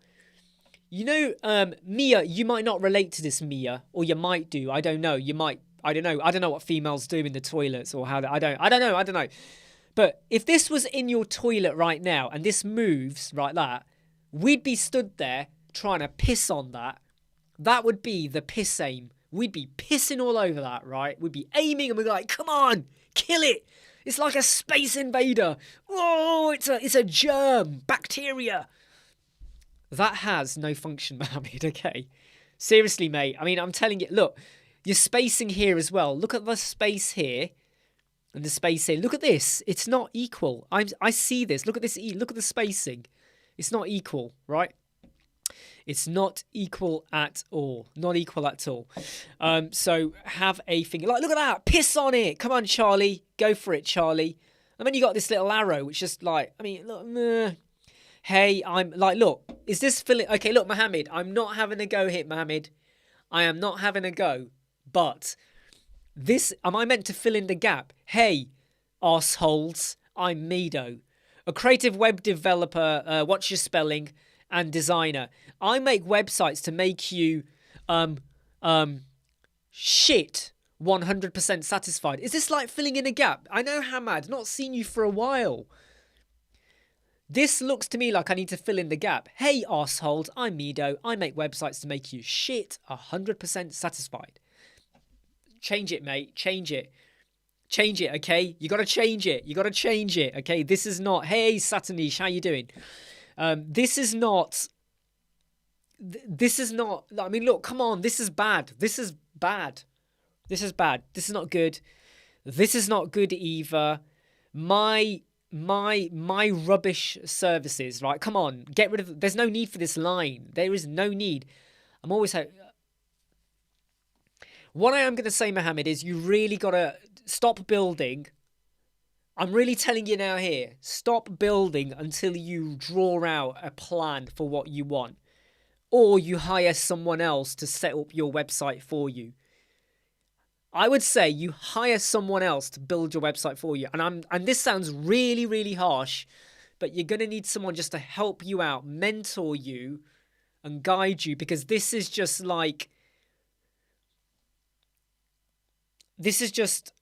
You know, Mia, you might not relate to this, Mia, or you might do. I don't know. You might. I don't know. I don't know what females do in the toilets or how. I don't know. But if this was in your toilet right now and this moves like that, we'd be stood there trying to piss on that. That would be the piss aim. We'd be pissing all over that, right? We'd be aiming and we'd be like, come on, kill it. It's like a space invader. Oh, it's a germ, bacteria. That has no function, Mohammed, okay? Seriously, mate. I mean, I'm telling you, look, you're spacing here as well. Look at the space here. And the space here. Look at this. It's not equal. I see this. Look at this. Look at the spacing. It's not equal, right? It's not equal at all. Not equal at all. So have a finger. Like, look at that. Piss on it. Come on, Charlie. Go for it, Charlie. And then you got this little arrow, which just like, I mean, look. Hey, I'm like, look. Is this filling? Okay, look, Mohammed. I'm not having a go here, Mohammed. I am not having a go. But this, am I meant to fill in the gap? Hey, arseholes, I'm Mido, a creative web developer, watch your spelling, and designer. I make websites to make you, shit 100% satisfied. Is this like filling in a gap? I know, Hamad, not seen you for a while. This looks to me like I need to fill in the gap. Hey, arseholes, I'm Mido. I make websites to make you shit 100% satisfied. Change it, mate. Change it. Change it, okay? You got to change it. You got to change it, okay? This is not, hey, Satanish, how you doing? This is not, I mean, look, come on. This is bad. This is bad. This is bad. This is not good. This is not good either. My rubbish services, right? Come on. Get rid of, there's no need for this line. There is no need. I'm always, what I am going to say, Mohammed, is you really got to stop building. I'm really telling you now here, stop building until you draw out a plan for what you want. Or you hire someone else to set up your website for you. I would say you hire someone else to build your website for you. And this sounds really, really harsh, but you're going to need someone just to help you out, mentor you, and guide you, because this is just like, this is just,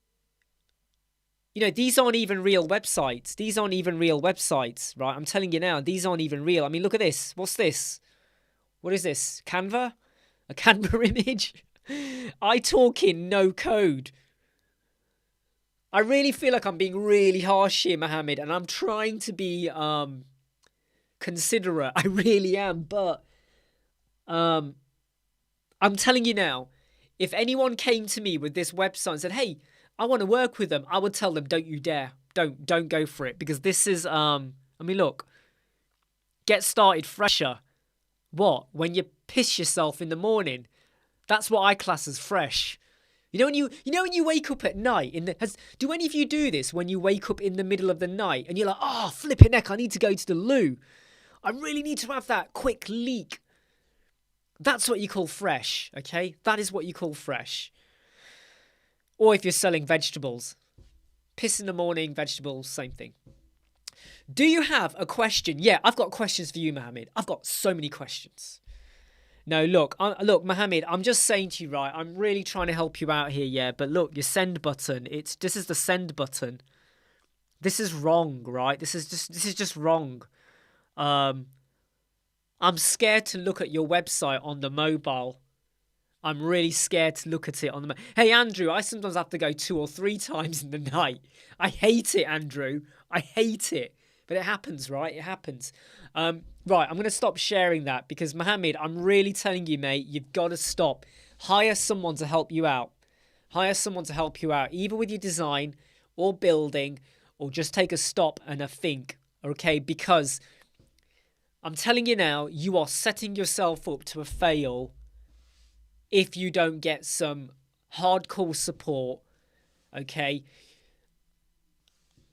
you know, these aren't even real websites. These aren't even real websites, right? I'm telling you now, these aren't even real. I mean, look at this. What's this? What is this? Canva? A Canva image? I talk in no code. I really feel like I'm being really harsh here, Mohammed, and I'm trying to be considerate. I really am, but I'm telling you now, if anyone came to me with this website and said, hey, I want to work with them, I would tell them, don't you dare. Don't go for it, because this is, I mean, look, get started fresher. What? When you piss yourself in the morning, that's what I class as fresh. You know when you wake up at night do any of you do this when you wake up in the middle of the night and you're like, oh, flipping heck, I need to go to the loo. I really need to have that quick leak. That's what you call fresh, okay? That is what you call fresh. Or if you're selling vegetables. Piss in the morning, vegetables, same thing. Do you have a question? Yeah, I've got questions for you, Mohammed. I've got so many questions. No, look, Mohammed. I'm just saying to you, right? I'm really trying to help you out here, yeah. But look, your send button. This is the send button. This is wrong, right? This is just wrong. Um, I'm scared to look at your website on the mobile. I'm really scared to look at it on the. Hey, Andrew, I sometimes have to go 2 or 3 times in the night. I hate it, Andrew. I hate it. But it happens, right? It happens. Right, I'm going to stop sharing that because, Mohammed, I'm really telling you, mate, you've got to stop. Hire someone to help you out. Hire someone to help you out, either with your design or building, or just take a stop and a think, okay? Because I'm telling you now, you are setting yourself up to a fail if you don't get some hardcore support, okay?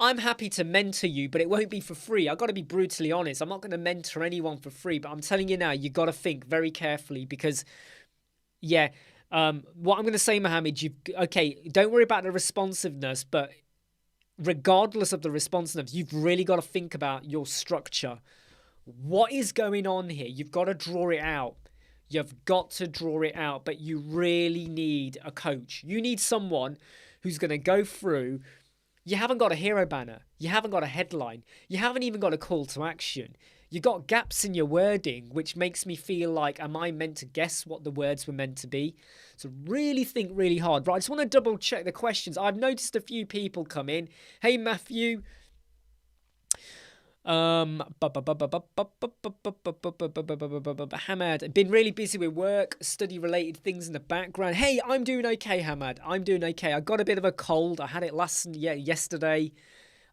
I'm happy to mentor you, but it won't be for free. I've got to be brutally honest. I'm not going to mentor anyone for free, but I'm telling you now, you've got to think very carefully because, yeah, what I'm going to say, Mohammed, don't worry about the responsiveness, but regardless of the responsiveness, you've really got to think about your structure. What is going on here? You've got to draw it out. You've got to draw it out, but you really need a coach. You need someone who's going to go through. You haven't got a hero banner. You haven't got a headline. You haven't even got a call to action. You got gaps in your wording, which makes me feel like, am I meant to guess what the words were meant to be? So really think really hard. Right, I just want to double check the questions. I've noticed a few people come in. Hey, Matthew. Hamad, been really busy with work, study related things in the background. Hey, I'm doing okay, Hamad. I'm doing okay. I got a bit of a cold. I had it yesterday.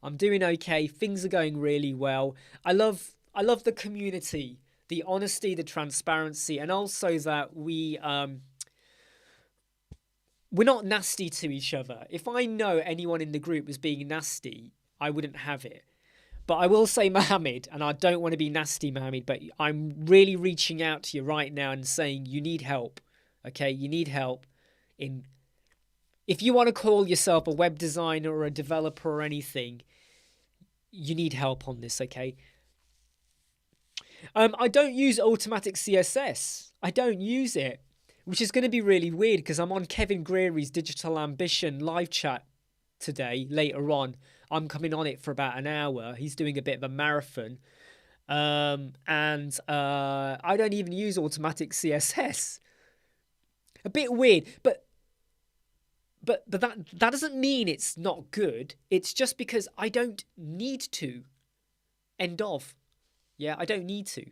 I'm doing okay. Things are going really well. I love the community, the honesty, the transparency, and also that we're not nasty to each other. If I know anyone in the group was being nasty, I wouldn't have it. But I will say, Mohammed, and I don't want to be nasty, Mohammed, but I'm really reaching out to you right now and saying you need help, okay? You need help if you want to call yourself a web designer or a developer or anything, you need help on this, okay? I don't use automatic CSS. I don't use it, which is going to be really weird because I'm on Kevin Greery's Digital Ambition live chat today, later on. I'm coming on it for about an hour. He's doing a bit of a marathon. I don't even use automatic CSS. A bit weird, but that doesn't mean it's not good. It's just because I don't need to. End of. Yeah, I don't need to.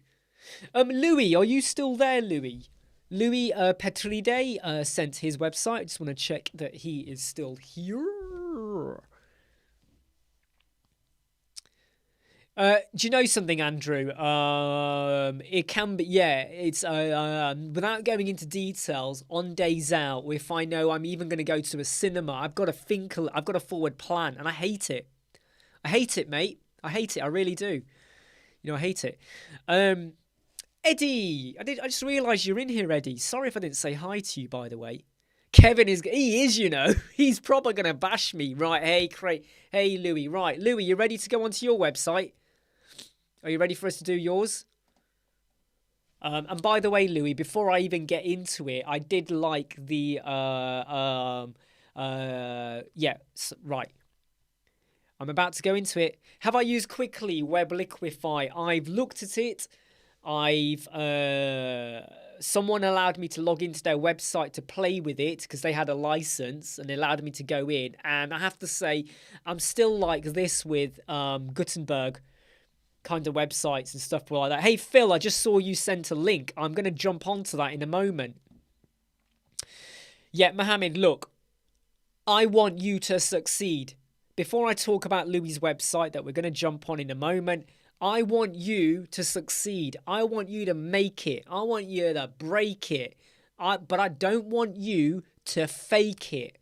Louis, are you still there, Louis? Louis Petride sent his website. I just want to check that he is still here. Do you know something, Andrew? It can be, yeah. It's without going into details. On days out, if I know I'm even going to go to a cinema, I've got to think. I've got a forward plan, and I hate it. I hate it, mate. I hate it. I really do. You know, I hate it. Eddie, I just realised you're in here, Eddie. Sorry if I didn't say hi to you, by the way. Kevin is, you know, he's probably going to bash me. Right, hey, Louis. Right, Louis, you ready to go onto your website? Are you ready for us to do yours? And by the way, Louis, before I even get into it, I did like the, right. I'm about to go into it. Have I used Quickly Web Liquify? I've looked at it. Someone allowed me to log into their website to play with it because they had a license and they allowed me to go in. And I have to say, I'm still like this with Gutenberg kind of websites and stuff like that. Hey, Phil, I just saw you sent a link. I'm going to jump onto that in a moment. Yeah, Mohammed, look, I want you to succeed. Before I talk about Louis' website that we're going to jump on in a moment, I want you to succeed. I want you to make it. I want you to break it. But I don't want you to fake it.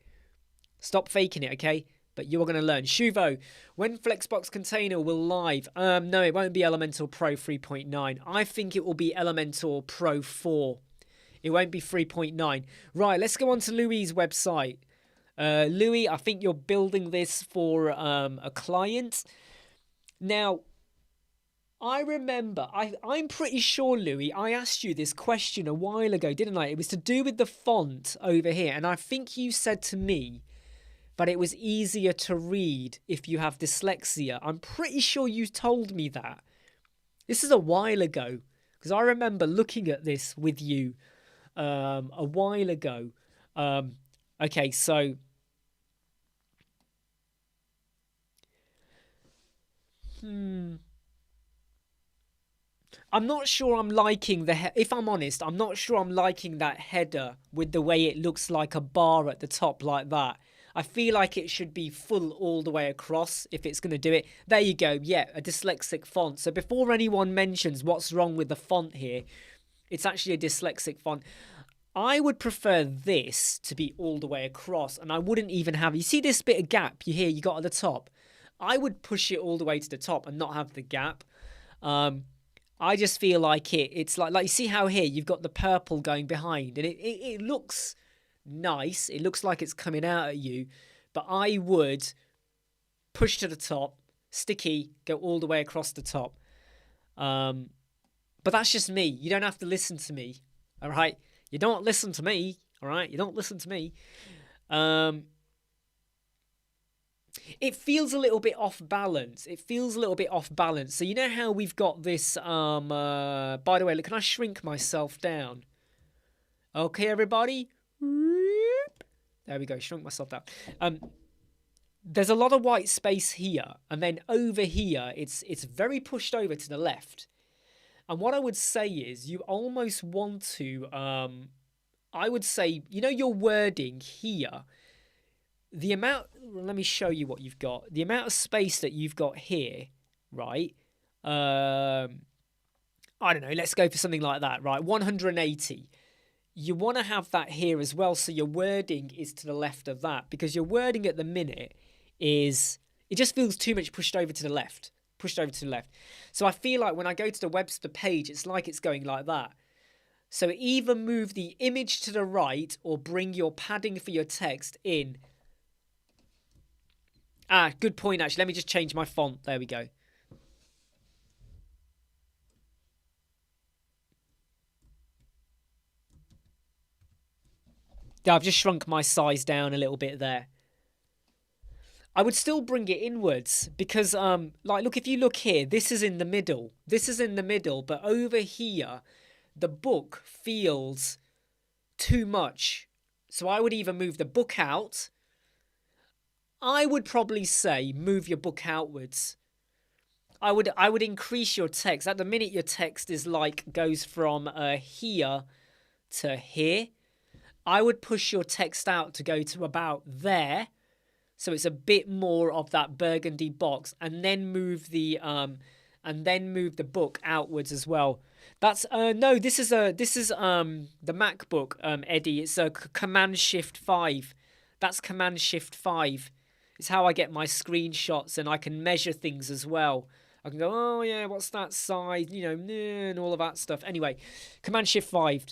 Stop faking it, okay? But you're going to learn. Shuvo, when Flexbox Container will live? No, it won't be Elementor Pro 3.9. I think it will be Elementor Pro 4. It won't be 3.9. Right, let's go on to Louis' website. Louis, I think you're building this for a client. Now, I remember, I'm pretty sure, Louis, I asked you this question a while ago, didn't I? It was to do with the font over here. And I think you said to me that it was easier to read if you have dyslexia. I'm pretty sure you told me that. This is a while ago, because I remember looking at this with you a while ago. Okay, so... I'm not sure I'm liking if I'm honest, I'm not sure I'm liking that header with the way it looks like a bar at the top like that. I feel like it should be full all the way across if it's going to do it. There you go. Yeah, a dyslexic font. So before anyone mentions what's wrong with the font here, it's actually a dyslexic font. I would prefer this to be all the way across, and I wouldn't even have... You see this bit of gap you got at the top? I would push it all the way to the top and not have the gap. I just feel like it's like you see how here you've got the purple going behind, and it looks nice. It looks like it's coming out at you, but I would push to the top, sticky, go all the way across the top. But that's just me. You don't have to listen to me, all right? You don't listen to me, all right? You don't listen to me. It feels a little bit off balance. So you know how we've got this, by the way, look, can I shrink myself down? Okay, everybody. There we go, shrunk myself down. There's a lot of white space here, and then over here, it's very pushed over to the left. And what I would say is you almost want to, I would say, you know, your wording here, the amount, let me show you what you've got. The amount of space that you've got here, right? I don't know, let's go for something like that, right? 180. You want to have that here as well, so your wording is to the left of that, because your wording at the minute is, it just feels too much pushed over to the left. So I feel like when I go to the Webster page, it's like it's going like that. So either move the image to the right or bring your padding for your text in. Ah, good point, actually. Let me just change my font. There we go. Yeah, I've just shrunk my size down a little bit there. I would still bring it inwards because, like, look, if you look here, this is in the middle. But over here, the book feels too much. So I would either move the book out. I would probably say move your book outwards. I would increase your text. At the minute, your text is goes from here to here. I would push your text out to go to about there. So it's a bit more of that burgundy box, and then move the book outwards as well. That's no, this is the MacBook, Eddie. It's a Command Shift 5. That's Command Shift 5. It's how I get my screenshots, and I can measure things as well. I can go, oh yeah, what's that size, and all of that stuff. Anyway, Command Shift 5.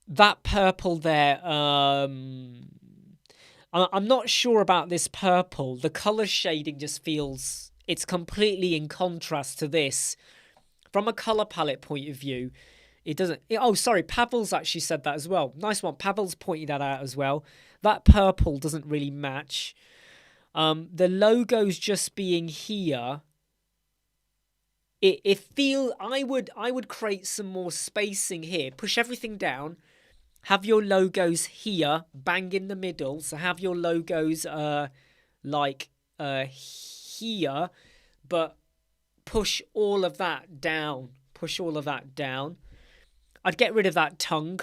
That purple there, I'm not sure about this purple. The color shading just feels, it's completely in contrast to this. From a color palette point of view, it doesn't... Oh, sorry, Pavel's actually said that as well. Nice one. Pavel's pointed that out as well. That purple doesn't really match. The logo's just being here. It feel... I would create some more spacing here. Push everything down. Have your logos here, bang in the middle. So have your logos here, but push all of that down. I'd get rid of that tongue,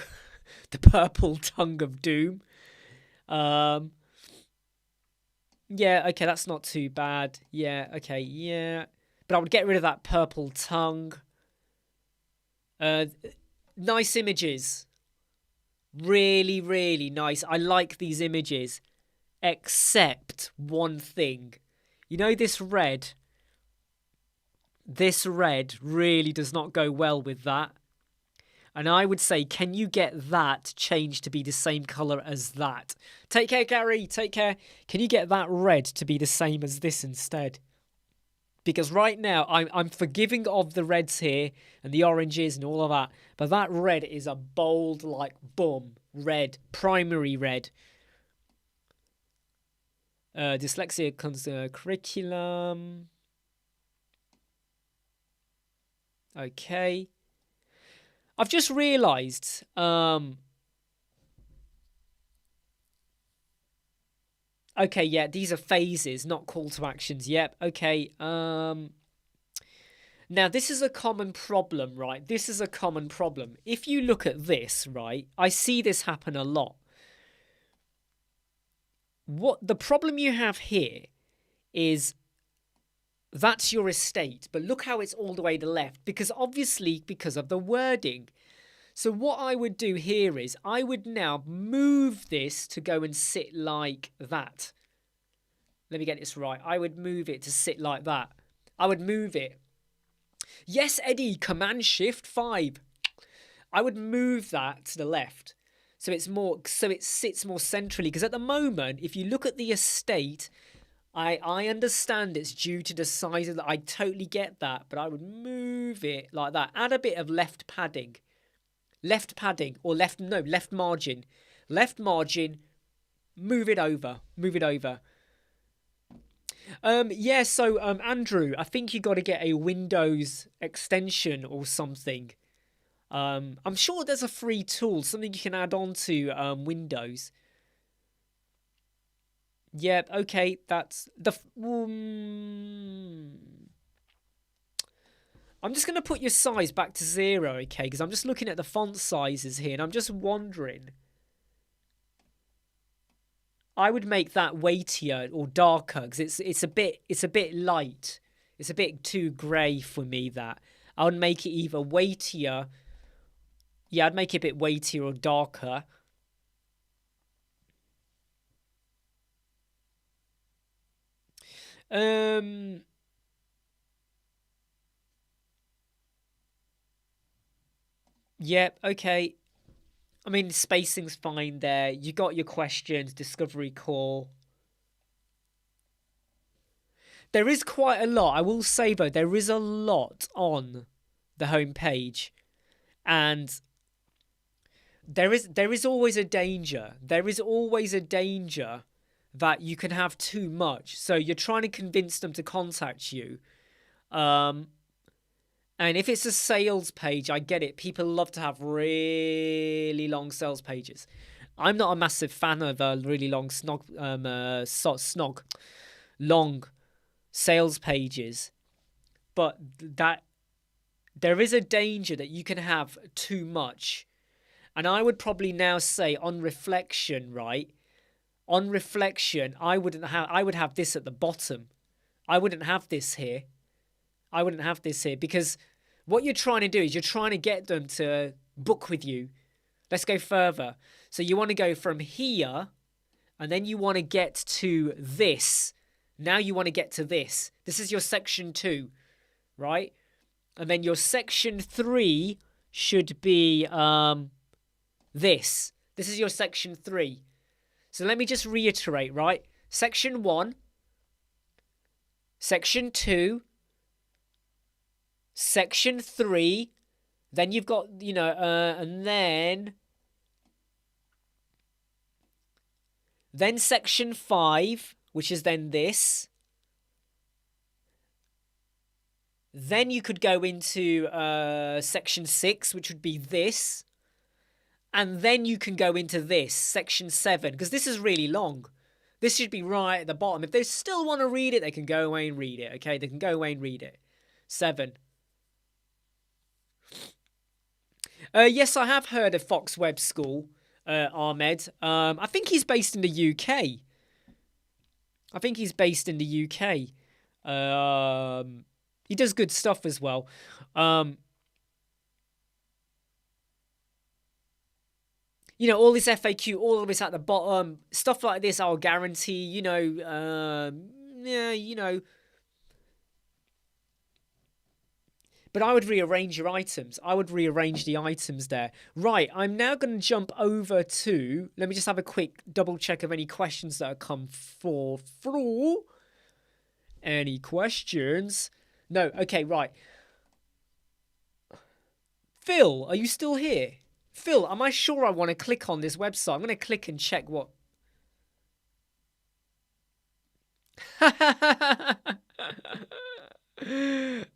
the purple tongue of doom. Yeah, okay, that's not too bad. Yeah, okay, yeah. But I would get rid of that purple tongue. Nice images. Really, really nice. I like these images. Except one thing. You know this red? This red really does not go well with that. And I would say, can you get that changed to be the same color as that? Take care, Gary. Take care. Can you get that red to be the same as this instead? Because right now, I'm forgiving of the reds here and the oranges and all of that. But that red is a bold, like, boom, red, primary red. Dyslexia curriculum. Okay. I've just realised. Okay, yeah, these are phases, not call to actions. Yep, okay. Now, this is a common problem, right? This is a common problem. If you look at this, right, I see this happen a lot. What the problem you have here is that's your estate, but look how it's all the way to the left, because obviously because of the wording. So what I would do here is I would now move this to go and sit like that. Let me get this right. I would move it to sit like that. I would move it. Yes, Eddie, Command Shift 5. I would move that to the left. So it sits more centrally, because at the moment, if you look at the estate, I understand it's due to the size of the, I totally get that, but I would move it like that. Add a bit of left padding. Left padding or left margin. Left margin, move it over. Yeah, so Andrew, I think you got to get a Windows extension or something. I'm sure there's a free tool, something you can add on to Windows. Yep, okay, that's the I'm just going to put your size back to 0, okay? Because I'm just looking at the font sizes here, and I'm just wondering. I would make that weightier or darker, because it's a bit light. It's a bit too grey for me. That I would make it either weightier. Yeah, I'd make it a bit weightier or darker. Yep, okay. I mean, spacing's fine there. You got your questions, discovery call. There is quite a lot. I will say, though, there is a lot on the home page. And there is always a danger. There is always a danger that you can have too much. So you're trying to convince them to contact you. And if it's a sales page, I get it. People love to have really long sales pages. I'm not a massive fan of really long long sales pages, but that there is a danger that you can have too much. And I would probably now say, on reflection, right? On reflection, I would have this at the bottom. I wouldn't have this here. Because what you're trying to do is you're trying to get them to book with you. Let's go further. So you want to go from here, and then you want to get to this. Now you want to get to this. This is your section 2, right? And then your section 3 should be this. This is your section 3. So let me just reiterate, right? Section 1, section 2, section 3, then you've got, and then section 5, which is then this. Then you could go into section 6, which would be this. And then you can go into this, section 7, because this is really long. This should be right at the bottom. If they still want to read it, they can go away and read it, okay? They can go away and read it. 7. Yes, I have heard of Fox Web School, Ahmed. I think he's based in the UK. He does good stuff as well. All this FAQ, all of this at the bottom, stuff like this, I'll guarantee, But I would rearrange your items. I would rearrange the items there. Right, I'm now going to jump over to... Let me just have a quick double check of any questions that have come through. Any questions? No, okay, right. Phil, are you still here? Phil, am I sure I want to click on this website? I'm going to click and check what...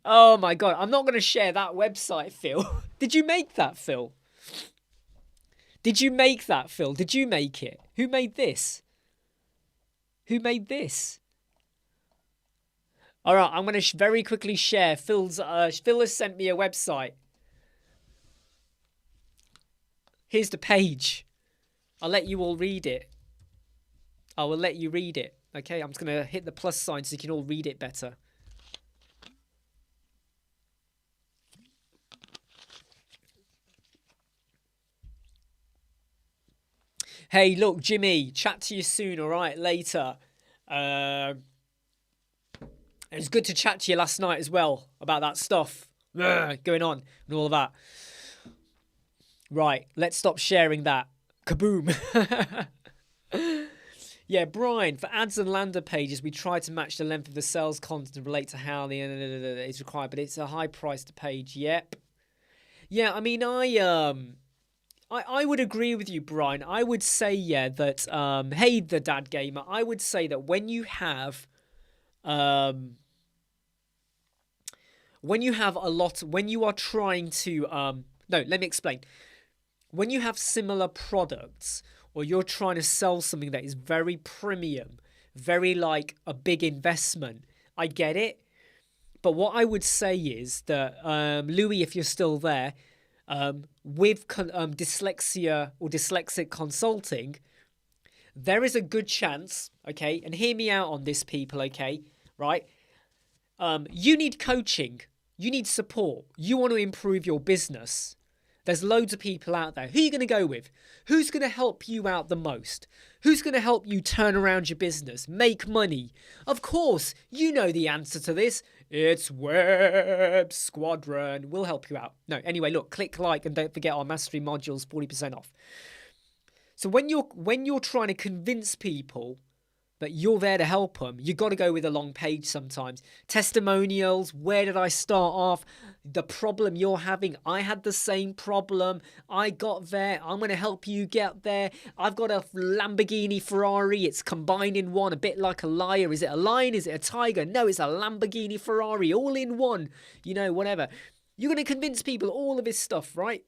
Oh my god, I'm not going to share that website, Phil. Did you make that, Phil? Did you make that, Phil? Did you make it? Who made this? Who made this? All right, I'm going to very quickly share. Phil has sent me a website. Here's the page. I'll let you all read it. I will let you read it. Okay, I'm just going to hit the plus sign so you can all read it better. Hey, look, Jimmy, chat to you soon, all right? Later. It was good to chat to you last night as well about that stuff going on and all of that. Right, let's stop sharing that. Kaboom. Yeah, Brian, for ads and landing pages, we try to match the length of the sales content to relate to how the is required, but it's a high-priced page. Yep. Yeah, I mean, I would agree with you, Brian. I would say, yeah, that, hey, the Dad Gamer, I would say that when you have a lot, when you are trying to, no, let me explain. When you have similar products, or you're trying to sell something that is very premium, very like a big investment, I get it. But what I would say is that, Louis, if you're still there, with dyslexia or dyslexic consulting, there is a good chance, okay, and hear me out on this, people, okay, right? You need coaching, you need support, you want to improve your business. There's loads of people out there. Who are you going to go with? Who's going to help you out the most? Who's going to help you turn around your business, make money? Of course, you know the answer to this. It's Web Squadron. We'll help you out. No, anyway, look, click like and don't forget our mastery modules, 40% off. So when you're trying to convince people that you're there to help them, you got to go with a long page sometimes. Testimonials, where did I start off? The problem you're having, I had the same problem. I got there. I'm going to help you get there. I've got a Lamborghini Ferrari. It's combined in one, a bit like a liar. Is it a lion? Is it a tiger? No, it's a Lamborghini Ferrari, all in one. You know, whatever. You're going to convince people all of this stuff, right?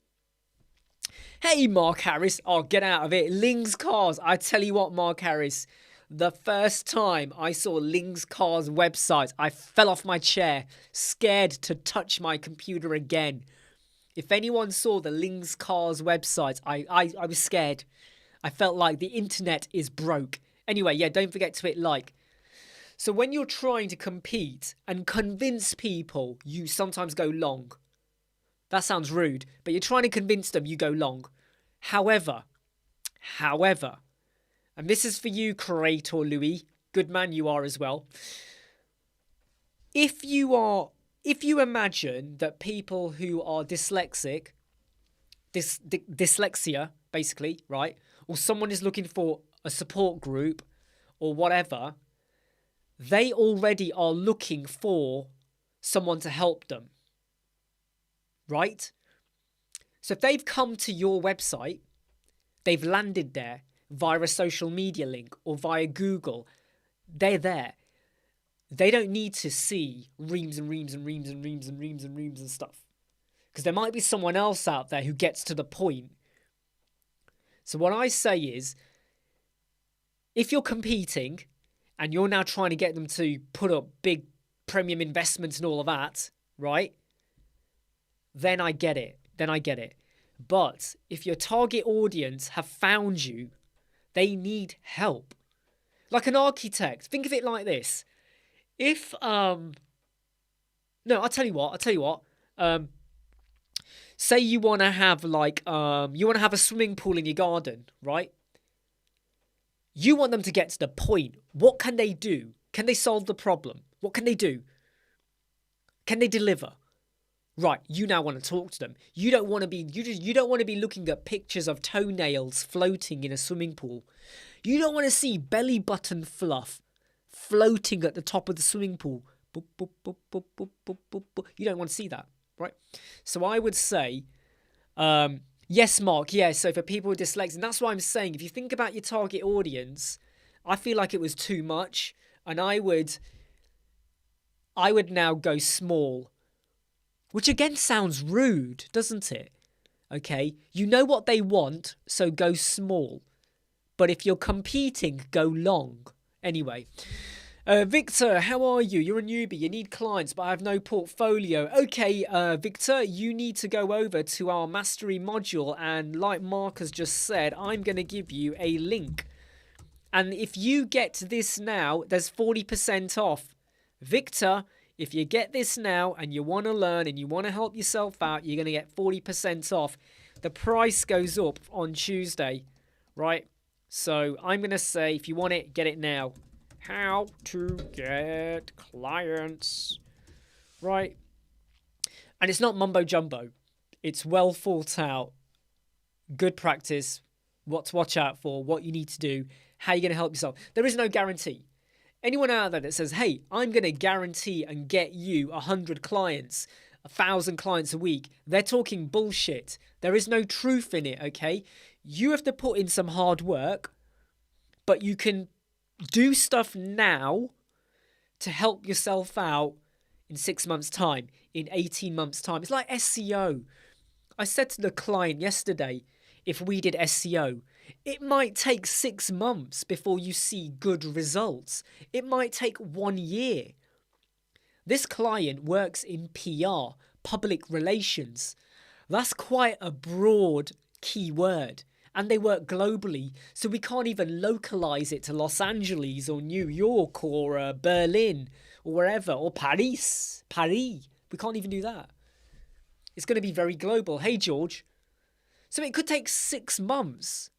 Hey, Mark Harris. Oh, get out of it. Ling's Cars. I tell you what, Mark Harris. The first time I saw Ling's Cars website, I fell off my chair, scared to touch my computer again. If anyone saw the Ling's Cars website, I was scared. I felt like the internet is broke. Anyway, yeah, don't forget to hit like. So when you're trying to compete and convince people, you sometimes go long. That sounds rude, but you're trying to convince them, you go long. However, and this is for you, Creator Louis. Good man you are as well. If you imagine that people who are dyslexic, dyslexia, basically, right? Or someone is looking for a support group or whatever, they already are looking for someone to help them. Right? So if they've come to your website, they've landed there via a social media link or via Google, they're there. They don't need to see reams and reams and reams and reams and reams and reams and stuff. Because there might be someone else out there who gets to the point. So what I say is, if you're competing and you're now trying to get them to put up big premium investments and all of that, right? Then I get it. But if your target audience have found you, they need help. Like an architect. Think of it like this. If, no, I'll tell you what. Say you want to have a swimming pool in your garden, right? You want them to get to the point. What can they do? Can they solve the problem? What can they do? Can they deliver? Right, you now want to talk to them. You don't want to be you don't want to be looking at pictures of toenails floating in a swimming pool. You don't want to see belly button fluff floating at the top of the swimming pool. Boop, boop, boop, boop, boop, boop, boop, boop. You don't want to see that, right? So I would say, yes, Mark, yeah. So for people with dyslexia, and that's why I'm saying, if you think about your target audience, I feel like it was too much, and I would now go small. Which again sounds rude, doesn't it? Okay, you know what they want, so go small. But if you're competing, go long. Anyway, Victor, how are you? You're a newbie, you need clients, but I have no portfolio. Okay, Victor, you need to go over to our mastery module, and like Mark has just said, I'm going to give you a link. And if you get this now, there's 40% off. Victor, if you get this now and you want to learn and you want to help yourself out, you're going to get 40% off. The price goes up on Tuesday, right? So I'm going to say, if you want it, get it now. How to get clients, right? And it's not mumbo jumbo. It's well thought out, good practice, what to watch out for, what you need to do, how you're going to help yourself. There is no guarantee. Anyone out there that says, hey, I'm going to guarantee and get you 100 clients, 1,000 clients a week, they're talking bullshit. There is no truth in it, okay? You have to put in some hard work, but you can do stuff now to help yourself out in 6 months' time, in 18 months' time. It's like SEO. I said to the client yesterday, if we did SEO, it might take 6 months before you see good results. It might take 1 year. This client works in PR, public relations. That's quite a broad keyword. And they work globally, so we can't even localize it to Los Angeles or New York or Berlin or wherever, or Paris. We can't even do that. It's going to be very global. Hey, George. So it could take 6 months,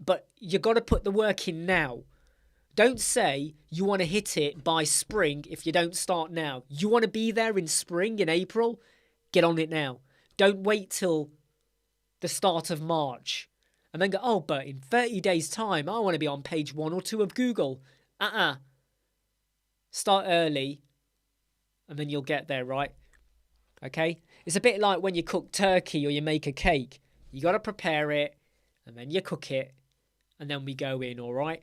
but you got to put the work in now. Don't say you want to hit it by spring if you don't start now. You want to be there in spring, in April? Get on it now. Don't wait till the start of March and then go, oh, but in 30 days' time, I want to be on page 1 or 2 of Google. Start early and then you'll get there, right? Okay? It's a bit like when you cook turkey or you make a cake. You got to prepare it and then you cook it and then we go in, all right?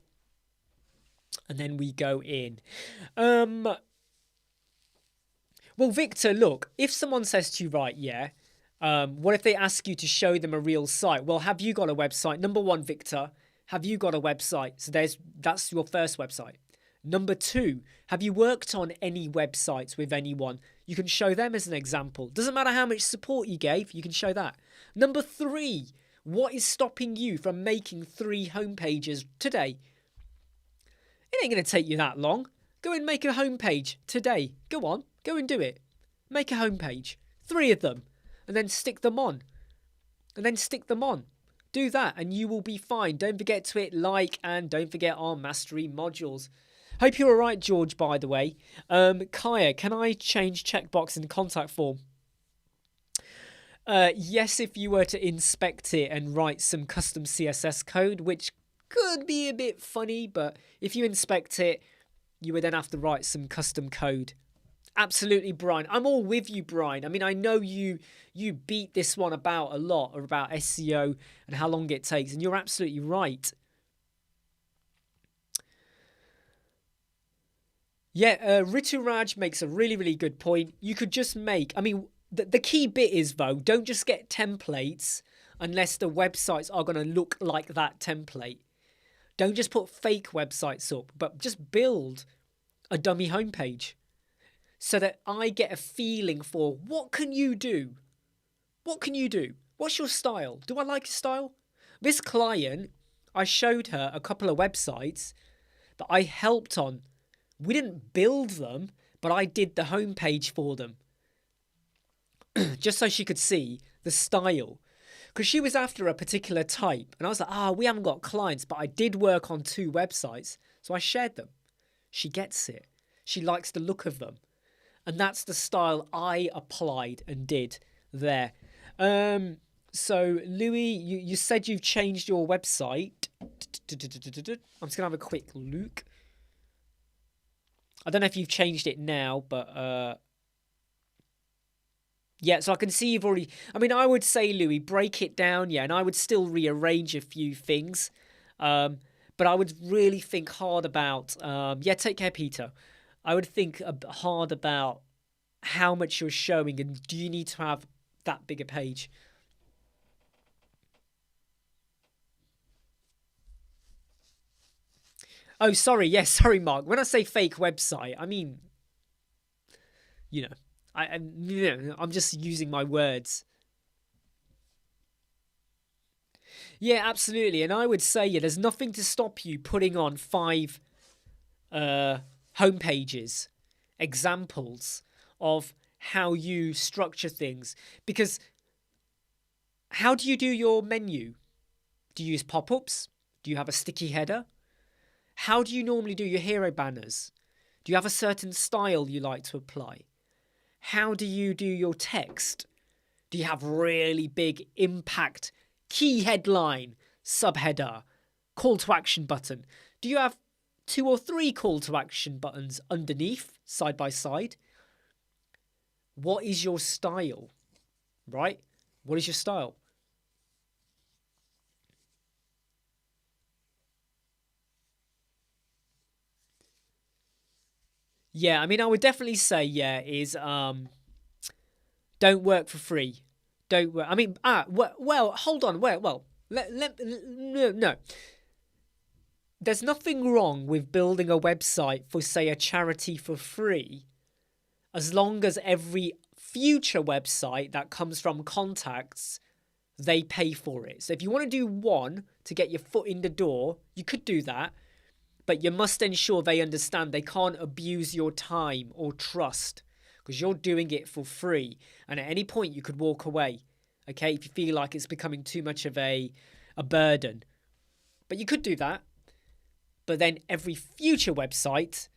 And then we go in. Well, Victor, look, if someone says to you, right, yeah, what if they ask you to show them a real site? Well, have you got a website? Number 1, Victor, have you got a website? So that's your first website. Number 2, have you worked on any websites with anyone? You can show them as an example. Doesn't matter how much support you gave, you can show that. Number 3, what is stopping you from making 3 homepages today? It ain't going to take you that long. Go and make a homepage today. Go on, go and do it. Make a homepage. 3 of them. And then stick them on. Do that and you will be fine. Don't forget to hit like and don't forget our mastery modules. Hope you're alright, George, by the way. Kaya, can I change checkbox in contact form? Yes, if you were to inspect it and write some custom CSS code, which could be a bit funny, but if you inspect it, you would then have to write some custom code. Absolutely, Brian. I'm all with you, Brian. I mean, I know you beat this one about a lot, or about SEO and how long it takes, and you're absolutely right. Yeah, Rituraj makes a really, really good point. You could just make, I mean, the key bit is, though, don't just get templates unless the websites are going to look like that template. Don't just put fake websites up, but just build a dummy homepage so that I get a feeling for what can you do? What can you do? What's your style? Do I like your style? This client, I showed her a couple of websites that I helped on. We didn't build them, but I did the homepage for them. Just so she could see the style. Because she was after a particular type. And I was like, we haven't got clients, but I did work on 2 websites. So I shared them. She gets it. She likes the look of them. And that's the style I applied and did there. So Louis, you said you've changed your website. I'm just gonna have a quick look. I don't know if you've changed it now, but yeah, so I can see you've already. I mean, I would say, Louis, break it down, yeah, and I would still rearrange a few things. But I would really think hard about. Yeah, take care, Peter. I would think hard about how much you're showing, and do you need to have that bigger page? Oh, sorry. Yes, sorry, Mark. When I say fake website, I mean, you know, I'm just using my words. Yeah, absolutely. And I would say, yeah, there's nothing to stop you putting on 5 home pages, examples of how you structure things. Because how do you do your menu? Do you use pop-ups? Do you have a sticky header? How do you normally do your hero banners? Do you have a certain style you like to apply? How do you do your text? Do you have really big impact key headline, subheader, call to action button? Do you have 2 or 3 call to action buttons underneath, side by side? What is your style? Right? What is your style? Yeah, I mean, I would definitely say, yeah, is don't work for free. Don't work. I mean, well, hold on. Well, no. There's nothing wrong with building a website for, say, a charity for free, as long as every future website that comes from contacts, they pay for it. So if you want to do one to get your foot in the door, you could do that, but you must ensure they understand they can't abuse your time or trust, because you're doing it for free. And at any point, you could walk away, okay, if you feel like it's becoming too much of a burden. But you could do that. But then every future website,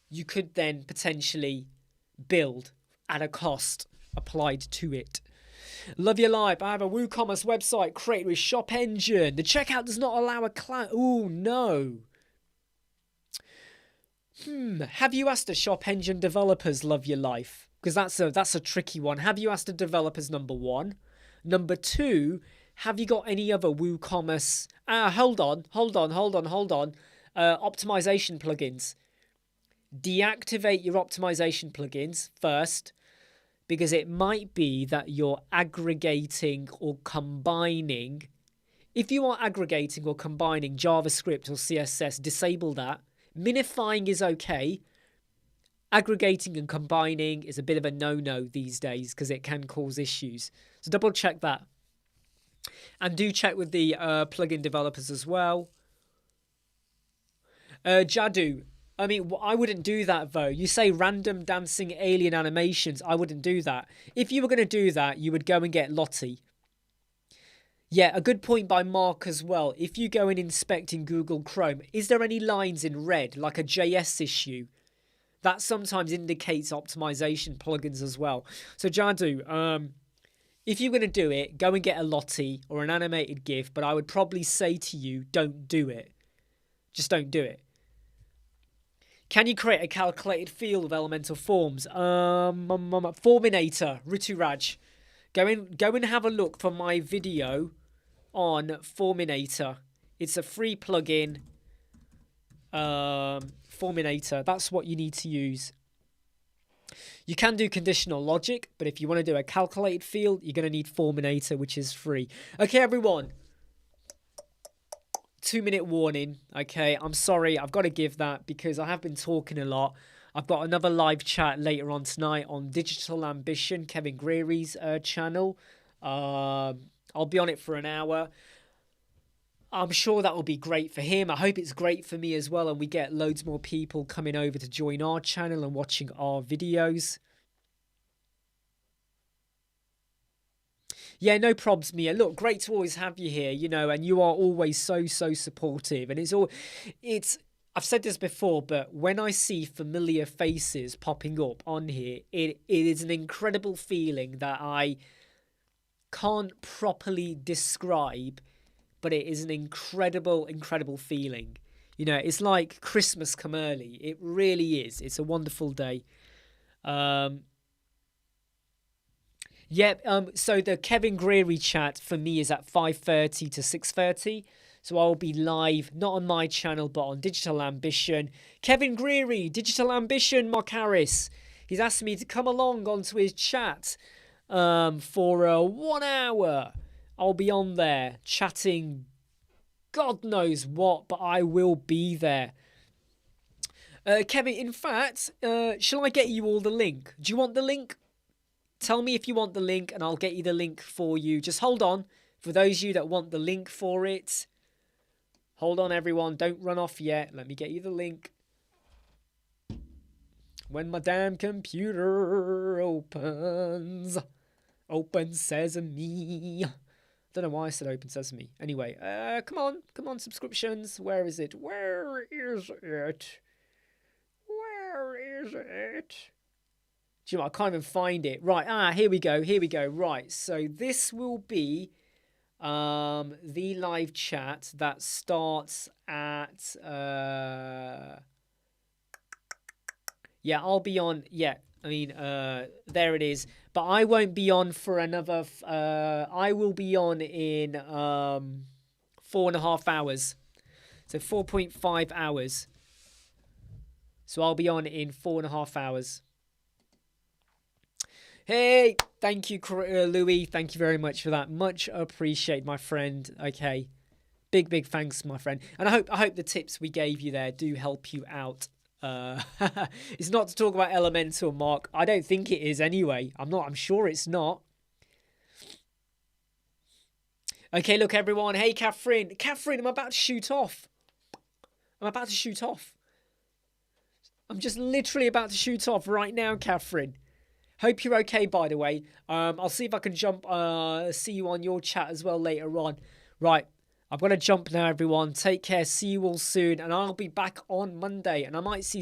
you could then potentially build at a cost applied to it. Love your life. I have a WooCommerce website created with Shop Engine. The checkout does not allow a client. Oh, no. Have you asked the Shop Engine developers, love your life? Because that's a tricky one. Have you asked the developers, number one? Number two, have you got any other WooCommerce? Hold on. Optimization plugins. Deactivate your optimization plugins first, because it might be that you're aggregating or combining. If you are aggregating or combining JavaScript or CSS, disable that. Minifying is okay. Aggregating and combining is a bit of a no-no these days because it can cause issues. So double check that. And do check with the plugin developers as well. Jadu, I mean, I wouldn't do that though. You say random dancing alien animations. I wouldn't do that. If you were going to do that, you would go and get Lottie. Yeah, a good point by Mark as well. If you go and inspect in Google Chrome, is there any lines in red, like a JS issue? That sometimes indicates optimization plugins as well. So Jadu, if you're going to do it, go and get a Lottie or an animated GIF, but I would probably say to you, don't do it. Just don't do it. Can you create a calculated field with elemental forms? Forminator, Rituraj. Go and have a look for my video on Forminator. It's a free plugin. Forminator. That's what you need to use. You can do conditional logic, but if you want to do a calculated field, you're going to need Forminator, which is free. Okay, everyone. 2-minute warning. Okay, I'm sorry. I've got to give that because I have been talking a lot. I've got another live chat later on tonight on Digital Ambition, Kevin Greery's channel. I'll be on it for an hour. I'm sure that will be great for him. I hope it's great for me as well, and we get loads more people coming over to join our channel and watching our videos. Yeah, no probs, Mia. Look, great to always have you here, and you are always so supportive. And it's I've said this before, but when I see familiar faces popping up on here, it is an incredible feeling that I can't properly describe, but it is an incredible, incredible feeling. You know, it's like Christmas come early. It really is. It's a wonderful day. Um, so the Kevin Greery chat for me is at 5:30 to 6:30. So I'll be live, not on my channel, but on Digital Ambition. Kevin Greery, Digital Ambition, Mark Harris. He's asked me to come along onto his chat for 1 hour. I'll be on there chatting God knows what, but I will be there. Kevin, in fact, shall I get you all the link? Do you want the link? Tell me if you want the link and I'll get you the link for you. Just hold on. For those of you that want the link for it, hold on everyone. Don't run off yet. Let me get you the link. When my damn computer opens. Open Sesame. Don't know why I said Open Sesame. Anyway, come on, subscriptions. Where is it? Where is it? Where is it? Do you know what? I can't even find it. Right, here we go. Right, so this will be the live chat that starts at yeah, I'll be on. Yeah, I mean, there it is. But I won't be on for another. I will be on in 4.5 hours, so 4.5 hours. So I'll be on in 4.5 hours. Hey, thank you, Louis. Thank you very much for that. Much appreciated, my friend. Okay, big thanks, my friend. And I hope the tips we gave you there do help you out. It's not to talk about Elementor, Mark. I don't think it is anyway. I'm sure it's not. Okay, look, everyone. Hey, Catherine, I'm about to shoot off. I'm just literally about to shoot off right now, Catherine. Hope you're okay, by the way. I'll see if I can see you on your chat as well later on. Right. I've got to jump now, everyone. Take care. See you all soon. And I'll be back on Monday. And I might see